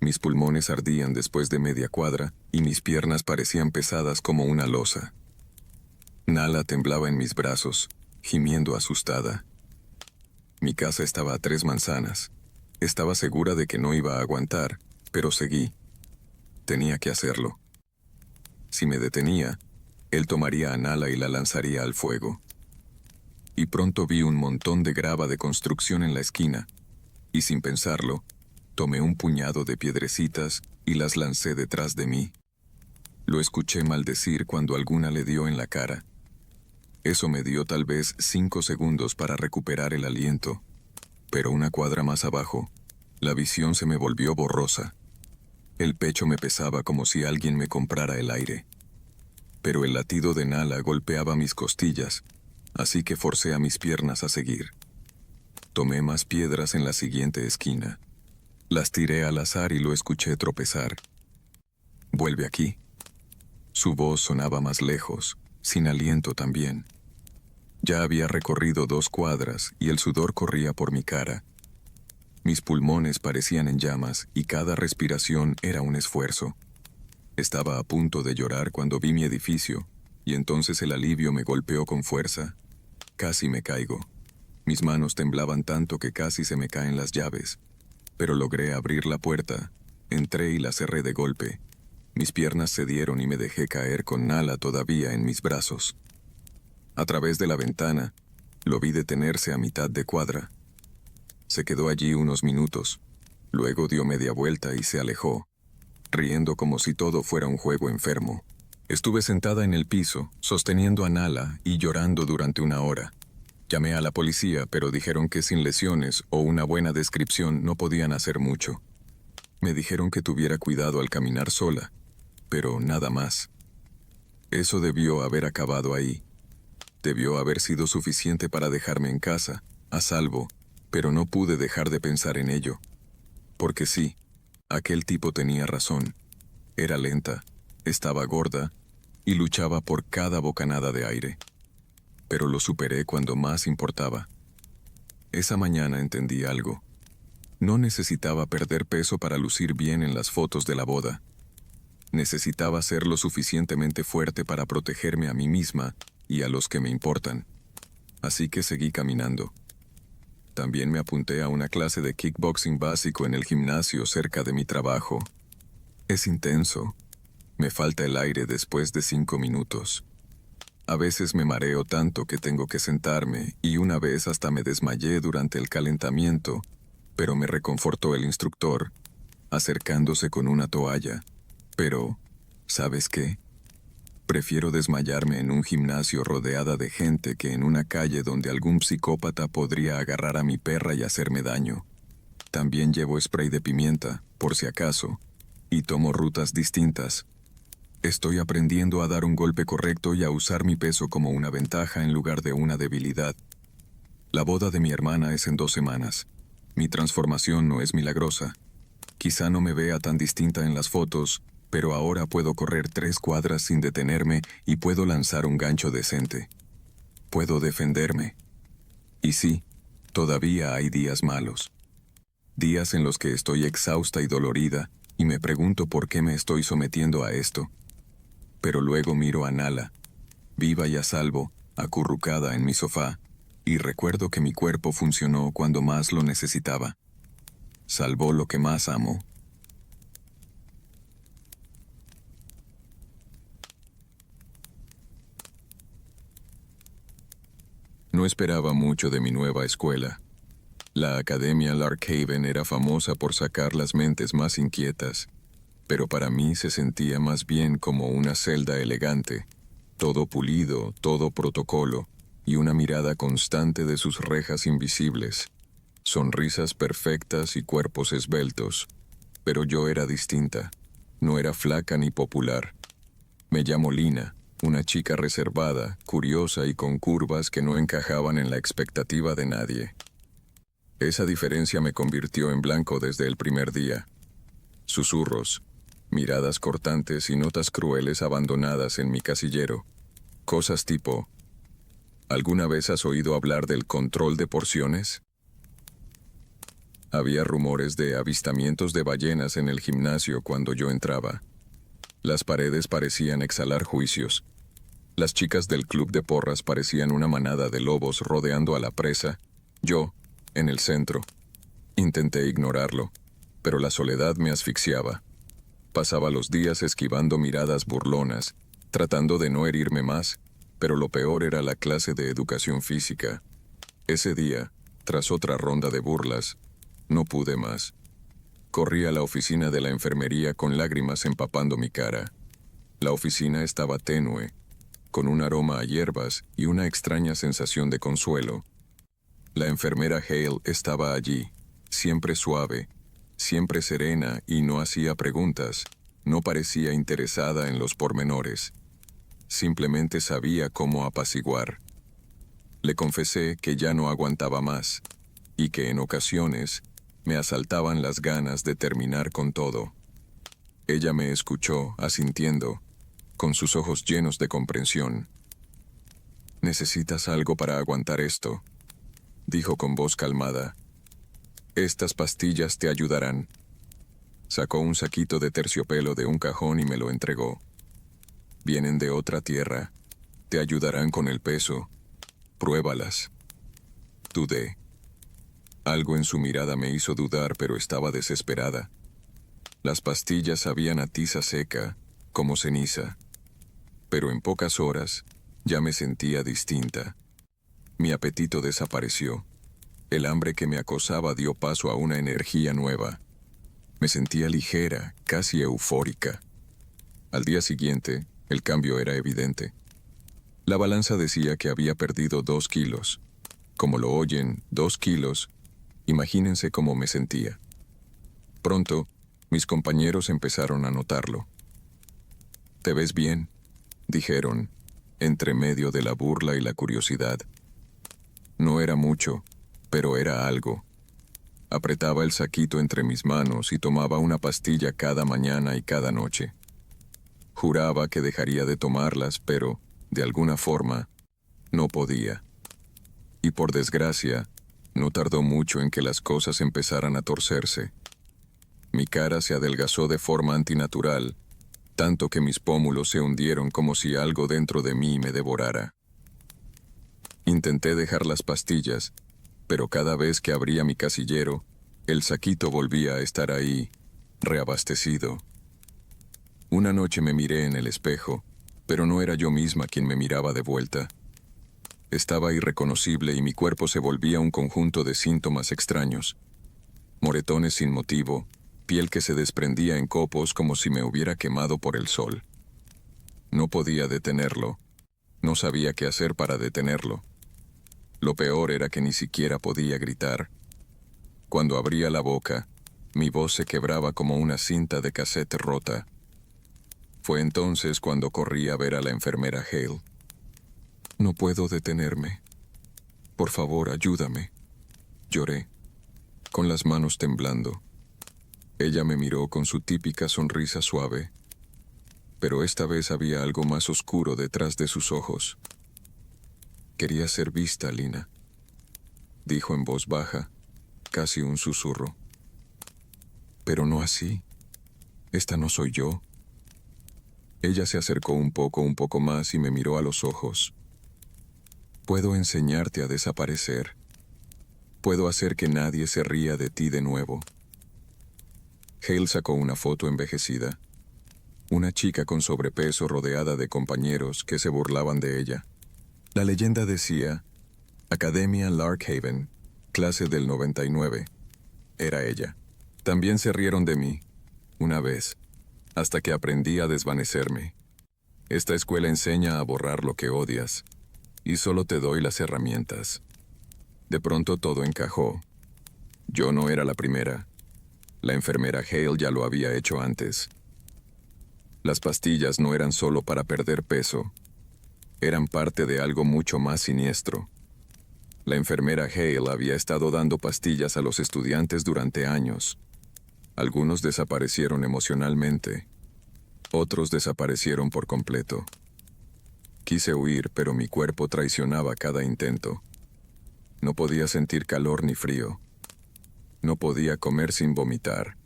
Mis pulmones ardían después de media cuadra y mis piernas parecían pesadas como una losa. Nala temblaba en mis brazos, gimiendo asustada. Mi casa estaba a 3 manzanas. Estaba segura de que no iba a aguantar, pero seguí. Tenía que hacerlo. Si me detenía, él tomaría a Nala y la lanzaría al fuego. y pronto vi un montón de grava de construcción en la esquina, y sin pensarlo, tomé un puñado de piedrecitas y las lancé detrás de mí. Lo escuché maldecir cuando alguna le dio en la cara. Eso me dio tal vez 5 segundos para recuperar el aliento, pero una cuadra más abajo, la visión se me volvió borrosa. El pecho me pesaba como si alguien me comprara el aire. Pero el latido de Nala golpeaba mis costillas, así que forcé a mis piernas a seguir. Tomé más piedras en la siguiente esquina. Las tiré al azar y lo escuché tropezar. «Vuelve aquí». Su voz sonaba más lejos, sin aliento también. Ya había recorrido 2 cuadras y el sudor corría por mi cara. Mis pulmones parecían en llamas y cada respiración era un esfuerzo. Estaba a punto de llorar cuando vi mi edificio, y entonces el alivio me golpeó con fuerza. Casi me caigo. Mis manos temblaban tanto que casi se me caen las llaves. Pero logré abrir la puerta, entré y la cerré de golpe. Mis piernas cedieron y me dejé caer con Nala todavía en mis brazos. A través de la ventana, lo vi detenerse a mitad de cuadra. Se quedó allí unos minutos, luego dio media vuelta y se alejó, riendo como si todo fuera un juego enfermo. Estuve sentada en el piso, sosteniendo a Nala y llorando durante 1 hora. Llamé a la policía, pero dijeron que sin lesiones o una buena descripción no podían hacer mucho. Me dijeron que tuviera cuidado al caminar sola, pero nada más. Eso debió haber acabado ahí. Debió haber sido suficiente para dejarme en casa, a salvo, pero no pude dejar de pensar en ello. Porque sí, aquel tipo tenía razón. Era lenta, estaba gorda y luchaba por cada bocanada de aire. Pero lo superé cuando más importaba. Esa mañana entendí algo. No necesitaba perder peso para lucir bien en las fotos de la boda. Necesitaba ser lo suficientemente fuerte para protegerme a mí misma y a los que me importan. Así que seguí caminando. También me apunté a una clase de kickboxing básico en el gimnasio cerca de mi trabajo. Es intenso. Me falta el aire después de 5 minutos. A veces me mareo tanto que tengo que sentarme y una vez hasta me desmayé durante el calentamiento, pero me reconfortó el instructor, acercándose con una toalla. Pero, ¿sabes qué? Prefiero desmayarme en un gimnasio rodeada de gente que en una calle donde algún psicópata podría agarrar a mi perra y hacerme daño. También llevo spray de pimienta, por si acaso, y tomo rutas distintas. Estoy aprendiendo a dar un golpe correcto y a usar mi peso como una ventaja en lugar de una debilidad. La boda de mi hermana es en 2 semanas. Mi transformación no es milagrosa. Quizá no me vea tan distinta en las fotos, pero ahora puedo correr 3 cuadras sin detenerme y puedo lanzar un gancho decente. Puedo defenderme. Y sí, todavía hay días malos. Días en los que estoy exhausta y dolorida y me pregunto por qué me estoy sometiendo a esto. Pero luego miro a Nala, viva y a salvo, acurrucada en mi sofá, y recuerdo que mi cuerpo funcionó cuando más lo necesitaba. Salvó lo que más amo. No esperaba mucho de mi nueva escuela. La Academia Larkhaven era famosa por sacar las mentes más inquietas, pero para mí se sentía más bien como una celda elegante, todo pulido, todo protocolo, y una mirada constante de sus rejas invisibles, sonrisas perfectas y cuerpos esbeltos. Pero yo era distinta, no era flaca ni popular. Me llamo Lina, una chica reservada, curiosa y con curvas que no encajaban en la expectativa de nadie. Esa diferencia me convirtió en blanco desde el primer día. Susurros, miradas cortantes y notas crueles abandonadas en mi casillero. Cosas tipo: ¿alguna vez has oído hablar del control de porciones? Había rumores de avistamientos de ballenas en el gimnasio cuando yo entraba. Las paredes parecían exhalar juicios. Las chicas del club de porras parecían una manada de lobos rodeando a la presa. Yo, en el centro. Intenté ignorarlo, pero la soledad me asfixiaba. Pasaba los días esquivando miradas burlonas, tratando de no herirme más, Pero lo peor era la clase de educación física. Ese día, tras otra ronda de burlas, no pude más. Corrí a la oficina de la enfermería con lágrimas empapando mi cara. La oficina estaba tenue, con un aroma a hierbas y una extraña sensación de consuelo. La enfermera Hale estaba allí, siempre suave, siempre serena y no hacía preguntas, no parecía interesada en los pormenores. Simplemente sabía cómo apaciguar. Le confesé que ya no aguantaba más, y que en ocasiones me asaltaban las ganas de terminar con todo. Ella me escuchó, asintiendo, con sus ojos llenos de comprensión. «Necesitas algo para aguantar esto», dijo con voz calmada. «Estas pastillas te ayudarán». Sacó un saquito de terciopelo de un cajón y me lo entregó. «Vienen de otra tierra. Te ayudarán con el peso. Pruébalas». Dudé. Algo en su mirada me hizo dudar, pero estaba desesperada. Las pastillas sabían a tiza seca, como ceniza. Pero en pocas horas ya me sentía distinta. Mi apetito desapareció. El hambre que me acosaba dio paso a una energía nueva. Me sentía ligera, casi eufórica. Al día siguiente, el cambio era evidente. La balanza decía que había perdido 2 kilos. Como lo oyen, 2 kilos, imagínense cómo me sentía. Pronto, mis compañeros empezaron a notarlo. «¿Te ves bien?», dijeron, entre medio de la burla y la curiosidad. No era mucho, pero era algo. Apretaba el saquito entre mis manos y tomaba una pastilla cada mañana y cada noche. Juraba que dejaría de tomarlas, pero, de alguna forma, no podía. Y por desgracia, no tardó mucho en que las cosas empezaran a torcerse. Mi cara se adelgazó de forma antinatural, tanto que mis pómulos se hundieron como si algo dentro de mí me devorara. Intenté dejar las pastillas, pero cada vez que abría mi casillero, el saquito volvía a estar ahí, reabastecido. Una noche me miré en el espejo, pero no era yo misma quien me miraba de vuelta. Estaba irreconocible y mi cuerpo se volvía un conjunto de síntomas extraños. Moretones sin motivo, piel que se desprendía en copos como si me hubiera quemado por el sol. No podía detenerlo. No sabía qué hacer para detenerlo. Lo peor era que ni siquiera podía gritar. Cuando abría la boca, mi voz se quebraba como una cinta de casete rota. Fue entonces cuando corrí a ver a la enfermera Hale. «No puedo detenerme. Por favor, ayúdame», lloré, con las manos temblando. Ella me miró con su típica sonrisa suave, pero esta vez había algo más oscuro detrás de sus ojos. «Quería ser vista, Lina», dijo en voz baja, casi un susurro. «Pero no así. Esta no soy yo». Ella se acercó un poco más y me miró a los ojos. «Puedo enseñarte a desaparecer. Puedo hacer que nadie se ría de ti de nuevo». Hale sacó una foto envejecida. Una chica con sobrepeso rodeada de compañeros que se burlaban de ella. La leyenda decía, Academia Larkhaven, clase del 99. Era ella. También se rieron de mí, una vez, hasta que aprendí a desvanecerme. Esta escuela enseña a borrar lo que odias, y solo te doy las herramientas. De pronto todo encajó. Yo no era la primera. La enfermera Hale ya lo había hecho antes. Las pastillas no eran solo para perder peso. Eran parte de algo mucho más siniestro. La enfermera Hale había estado dando pastillas a los estudiantes durante años. Algunos desaparecieron emocionalmente. Otros desaparecieron por completo. Quise huir, pero mi cuerpo traicionaba cada intento. No podía sentir calor ni frío. No podía comer sin vomitar.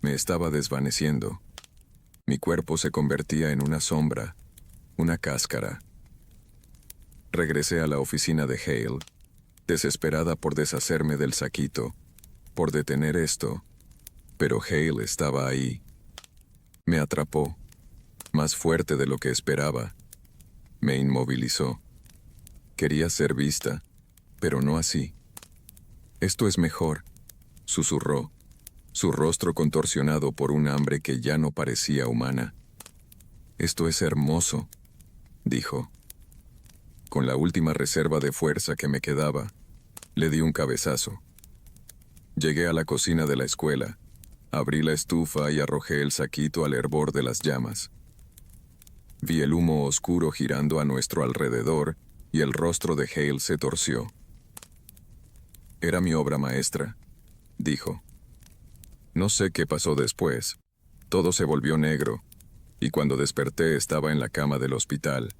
Me estaba desvaneciendo. Mi cuerpo se convertía en una sombra, una cáscara. Regresé a la oficina de Hale, desesperada por deshacerme del saquito, por detener esto, pero Hale estaba ahí. Me atrapó, más fuerte de lo que esperaba. Me inmovilizó. Quería ser vista, pero no así. Esto es mejor, susurró, su rostro contorsionado por un hambre que ya no parecía humana. Esto es hermoso, dijo. Con la última reserva de fuerza que me quedaba, le di un cabezazo. Llegué a la cocina de la escuela, abrí la estufa y arrojé el saquito al hervor de las llamas. Vi el humo oscuro girando a nuestro alrededor y el rostro de Hale se torció. Era mi obra maestra, dijo. No sé qué pasó después. Todo se volvió negro, y cuando desperté estaba en la cama del hospital.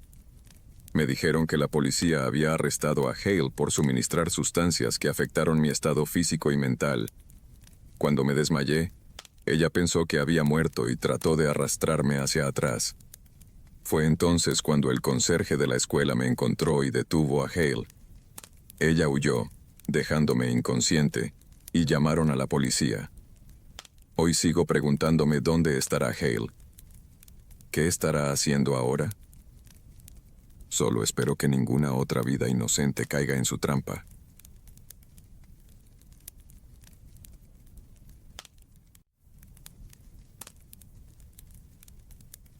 Me dijeron que la policía había arrestado a Hale por suministrar sustancias que afectaron mi estado físico y mental. Cuando me desmayé, ella pensó que había muerto y trató de arrastrarme hacia atrás. Fue entonces cuando el conserje de la escuela me encontró y detuvo a Hale. Ella huyó, dejándome inconsciente, y llamaron a la policía. Hoy sigo preguntándome dónde estará Hale. ¿Qué estará haciendo ahora? Solo espero que ninguna otra vida inocente caiga en su trampa.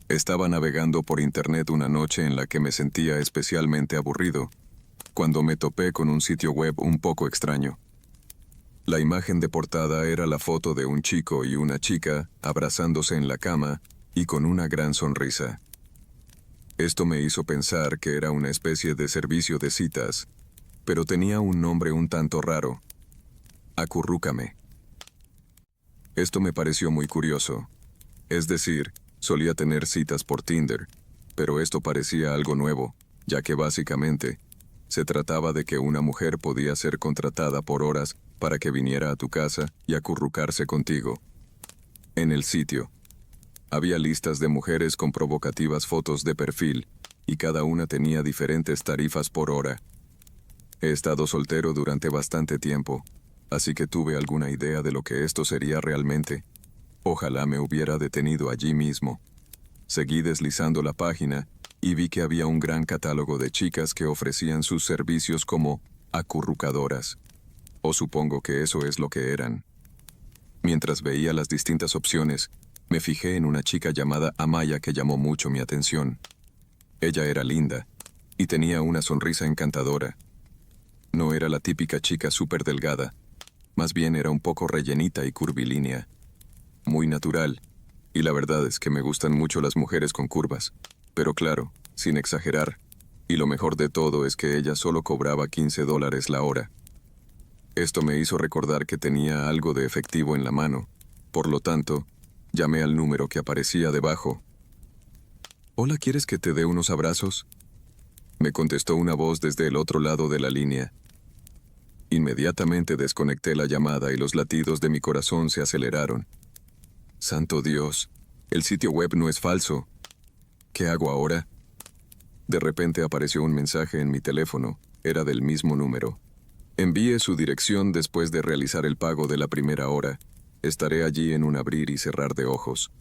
Estaba navegando por internet una noche en la que me sentía especialmente aburrido, cuando me topé con un sitio web un poco extraño. La imagen de portada era la foto de un chico y una chica abrazándose en la cama y con una gran sonrisa. Esto me hizo pensar que era una especie de servicio de citas, pero tenía un nombre un tanto raro. Acurrúcame. Esto me pareció muy curioso. Es decir, solía tener citas por Tinder, pero esto parecía algo nuevo, ya que básicamente se trataba de que una mujer podía ser contratada por horas para que viniera a tu casa y acurrucarse contigo. En el sitio, había listas de mujeres con provocativas fotos de perfil, y cada una tenía diferentes tarifas por hora. He estado soltero durante bastante tiempo, así que tuve alguna idea de lo que esto sería realmente. Ojalá me hubiera detenido allí mismo. Seguí deslizando la página y vi que había un gran catálogo de chicas que ofrecían sus servicios como acurrucadoras. O supongo que eso es lo que eran. Mientras veía las distintas opciones, me fijé en una chica llamada Amaya que llamó mucho mi atención. Ella era linda y tenía una sonrisa encantadora. No era la típica chica súper delgada, más bien era un poco rellenita y curvilínea. Muy natural, y la verdad es que me gustan mucho las mujeres con curvas, pero claro, sin exagerar, y lo mejor de todo es que ella solo cobraba $15 la hora. Esto me hizo recordar que tenía algo de efectivo en la mano, por lo tanto, llamé al número que aparecía debajo. «Hola, ¿quieres que te dé unos abrazos?», me contestó una voz desde el otro lado de la línea. Inmediatamente desconecté la llamada y los latidos de mi corazón se aceleraron. ¡Santo Dios! El sitio web no es falso. ¿Qué hago ahora? De repente apareció un mensaje en mi teléfono. Era del mismo número. Envíe su dirección después de realizar el pago de la primera hora. Estaré allí en un abrir y cerrar de ojos.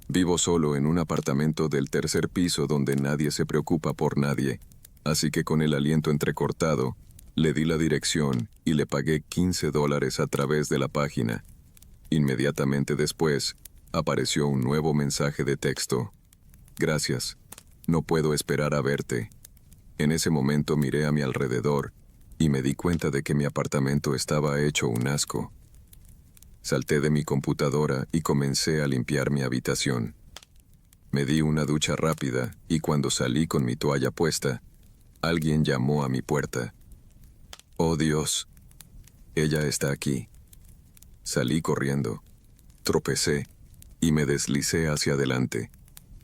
Vivo solo en un apartamento del tercer piso donde nadie se preocupa por nadie. Así que con el aliento entrecortado, le di la dirección y le pagué $15 a través de la página. Inmediatamente después, apareció un nuevo mensaje de texto. «Gracias. No puedo esperar a verte». En ese momento miré a mi alrededor y me di cuenta de que mi apartamento estaba hecho un asco. Salté de mi computadora y comencé a limpiar mi habitación. Me di una ducha rápida y cuando salí con mi toalla puesta, alguien llamó a mi puerta. «Oh Dios, ella está aquí». Salí corriendo, tropecé y me deslicé hacia adelante,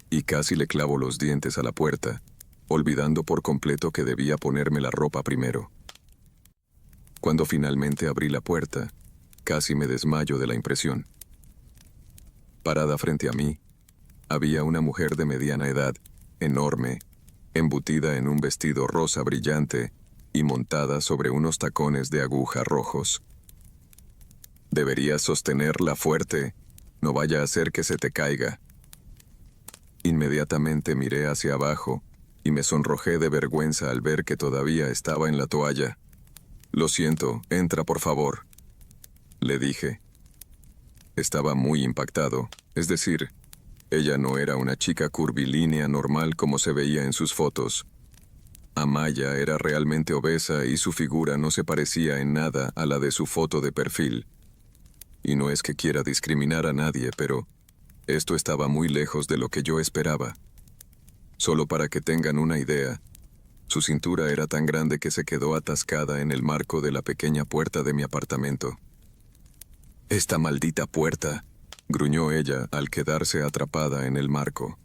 y casi le clavo los dientes a la puerta, olvidando por completo que debía ponerme la ropa primero. Cuando finalmente abrí la puerta, casi me desmayo de la impresión. Parada frente a mí, había una mujer de mediana edad, enorme, embutida en un vestido rosa brillante y montada sobre unos tacones de aguja rojos. «Deberías sostenerla fuerte, no vaya a ser que se te caiga». Inmediatamente miré hacia abajo y me sonrojé de vergüenza al ver que todavía estaba en la toalla. «Lo siento, entra por favor», le dije. Estaba muy impactado, es decir, ella no era una chica curvilínea normal como se veía en sus fotos. Amaya era realmente obesa y su figura no se parecía en nada a la de su foto de perfil. Y no es que quiera discriminar a nadie, pero esto estaba muy lejos de lo que yo esperaba. Solo para que tengan una idea, su cintura era tan grande que se quedó atascada en el marco de la pequeña puerta de mi apartamento. «Esta maldita puerta», gruñó ella al quedarse atrapada en el marco.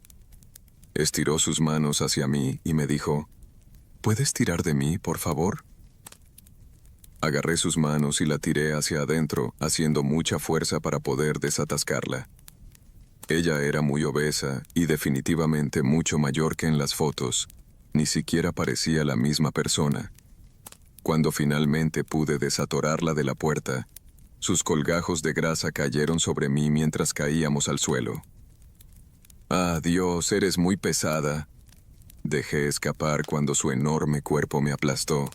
Estiró sus manos hacia mí y me dijo, «¿Puedes tirar de mí, por favor?». Agarré sus manos y la tiré hacia adentro, haciendo mucha fuerza para poder desatascarla. Ella era muy obesa y definitivamente mucho mayor que en las fotos. Ni siquiera parecía la misma persona. Cuando finalmente pude desatorarla de la puerta, sus colgajos de grasa cayeron sobre mí mientras caíamos al suelo. «Ah, Dios, eres muy pesada», dejé escapar cuando su enorme cuerpo me aplastó.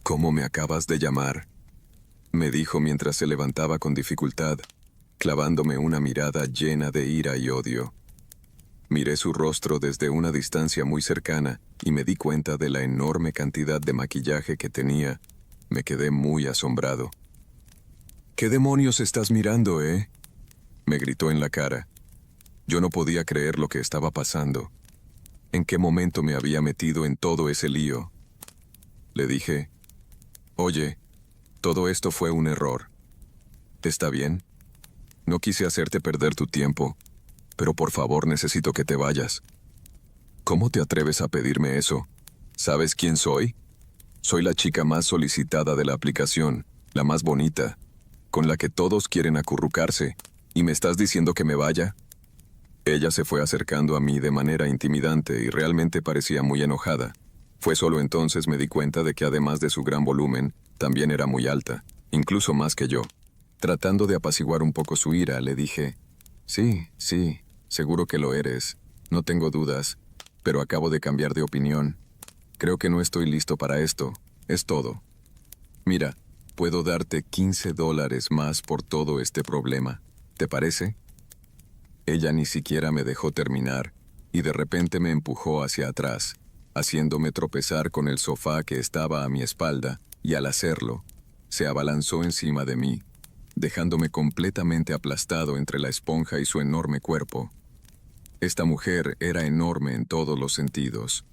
«¿Cómo me acabas de llamar?», me dijo mientras se levantaba con dificultad, clavándome una mirada llena de ira y odio. Miré su rostro desde una distancia muy cercana y me di cuenta de la enorme cantidad de maquillaje que tenía. Me quedé muy asombrado. «¿Qué demonios estás mirando, eh?», me gritó en la cara. Yo no podía creer lo que estaba pasando. ¿En qué momento me había metido en todo ese lío? Le dije, «Oye, todo esto fue un error. ¿Está bien? No quise hacerte perder tu tiempo, pero por favor necesito que te vayas». «¿Cómo te atreves a pedirme eso? ¿Sabes quién soy? Soy la chica más solicitada de la aplicación, la más bonita, con la que todos quieren acurrucarse, ¿y me estás diciendo que me vaya?». Ella se fue acercando a mí de manera intimidante y realmente parecía muy enojada. Fue solo entonces me di cuenta de que además de su gran volumen, también era muy alta, incluso más que yo. Tratando de apaciguar un poco su ira, le dije, «Sí, seguro que lo eres, no tengo dudas, pero acabo de cambiar de opinión. Creo que no estoy listo para esto, es todo. Mira, puedo darte $15 más por todo este problema, ¿te parece?». Ella ni siquiera me dejó terminar, y de repente me empujó hacia atrás, haciéndome tropezar con el sofá que estaba a mi espalda, y al hacerlo, se abalanzó encima de mí, dejándome completamente aplastado entre la esponja y su enorme cuerpo. Esta mujer era enorme en todos los sentidos.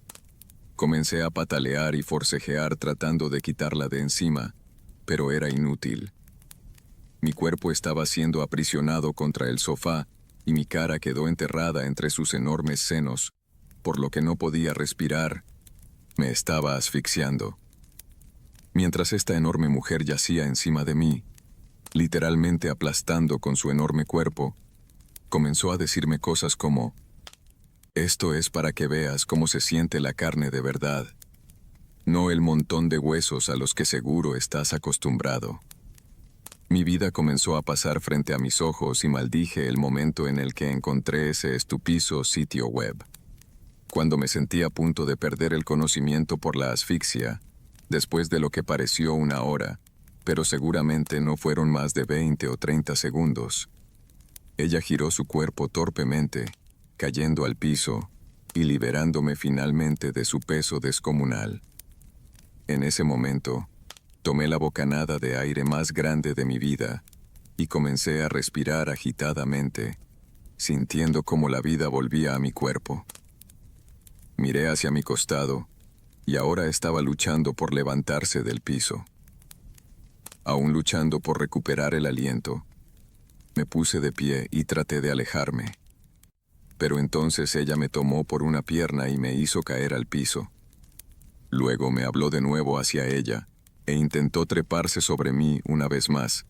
Comencé a patalear y forcejear tratando de quitarla de encima, pero era inútil. Mi cuerpo estaba siendo aprisionado contra el sofá y mi cara quedó enterrada entre sus enormes senos, por lo que no podía respirar. Me estaba asfixiando. Mientras esta enorme mujer yacía encima de mí, literalmente aplastando con su enorme cuerpo, comenzó a decirme cosas como, «Esto es para que veas cómo se siente la carne de verdad, no el montón de huesos a los que seguro estás acostumbrado». Mi vida comenzó a pasar frente a mis ojos y maldije el momento en el que encontré ese estúpido sitio web. Cuando me sentí a punto de perder el conocimiento por la asfixia, después de lo que pareció una hora, pero seguramente no fueron más de 20 o 30 segundos, ella giró su cuerpo torpemente, cayendo al piso y liberándome finalmente de su peso descomunal. En ese momento, tomé la bocanada de aire más grande de mi vida y comencé a respirar agitadamente, sintiendo cómo la vida volvía a mi cuerpo. Miré hacia mi costado y ahora estaba luchando por levantarse del piso. Aún luchando por recuperar el aliento, me puse de pie y traté de alejarme. Pero entonces ella me tomó por una pierna y me hizo caer al piso. Luego me habló de nuevo hacia ella e intentó treparse sobre mí una vez más,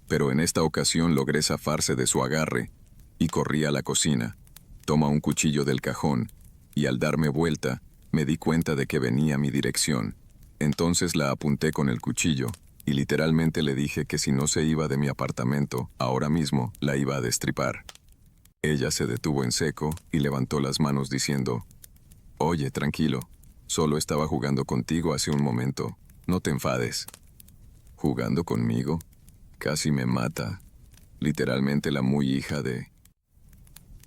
pero en esta ocasión logré zafarse de su agarre y corrí a la cocina. Toma un cuchillo del cajón y al darme vuelta me di cuenta de que venía a mi dirección. Entonces la apunté con el cuchillo y literalmente le dije que si no se iba de mi apartamento, ahora mismo la iba a destripar. Ella se detuvo en seco y levantó las manos diciendo, Oye, tranquilo. Solo estaba jugando contigo hace un momento. No te enfades. ¿Jugando conmigo? Casi me mata. Literalmente la muy hija de...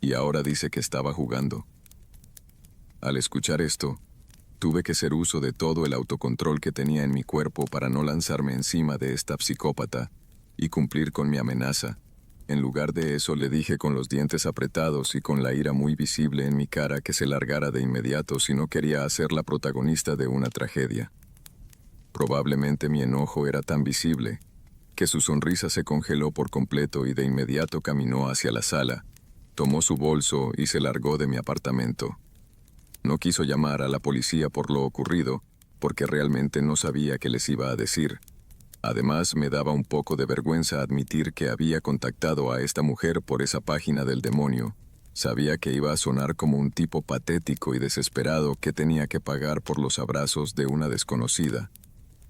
Y ahora dice que estaba jugando. Al escuchar esto, tuve que hacer uso de todo el autocontrol que tenía en mi cuerpo para no lanzarme encima de esta psicópata y cumplir con mi amenaza. En lugar de eso, le dije con los dientes apretados y con la ira muy visible en mi cara que se largara de inmediato si no quería hacerla protagonista de una tragedia. Probablemente mi enojo era tan visible que su sonrisa se congeló por completo y de inmediato caminó hacia la sala, tomó su bolso y se largó de mi apartamento. No quiso llamar a la policía por lo ocurrido, porque realmente no sabía qué les iba a decir. Además, me daba un poco de vergüenza admitir que había contactado a esta mujer por esa página del demonio. Sabía que iba a sonar como un tipo patético y desesperado que tenía que pagar por los abrazos de una desconocida.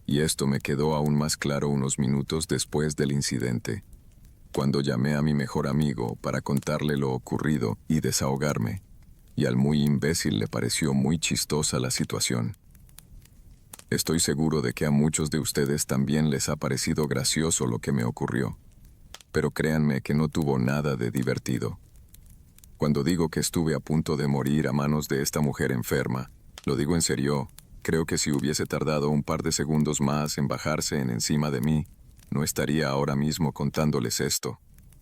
Y esto me quedó aún más claro unos minutos después del incidente, cuando llamé a mi mejor amigo para contarle lo ocurrido y desahogarme, y al muy imbécil le pareció muy chistosa la situación. Estoy seguro de que a muchos de ustedes también les ha parecido gracioso lo que me ocurrió, pero créanme que no tuvo nada de divertido. Cuando digo que estuve a punto de morir a manos de esta mujer enferma, lo digo en serio. Creo que si hubiese tardado un par de segundos más en bajarse encima de mí, no estaría ahora mismo contándoles esto.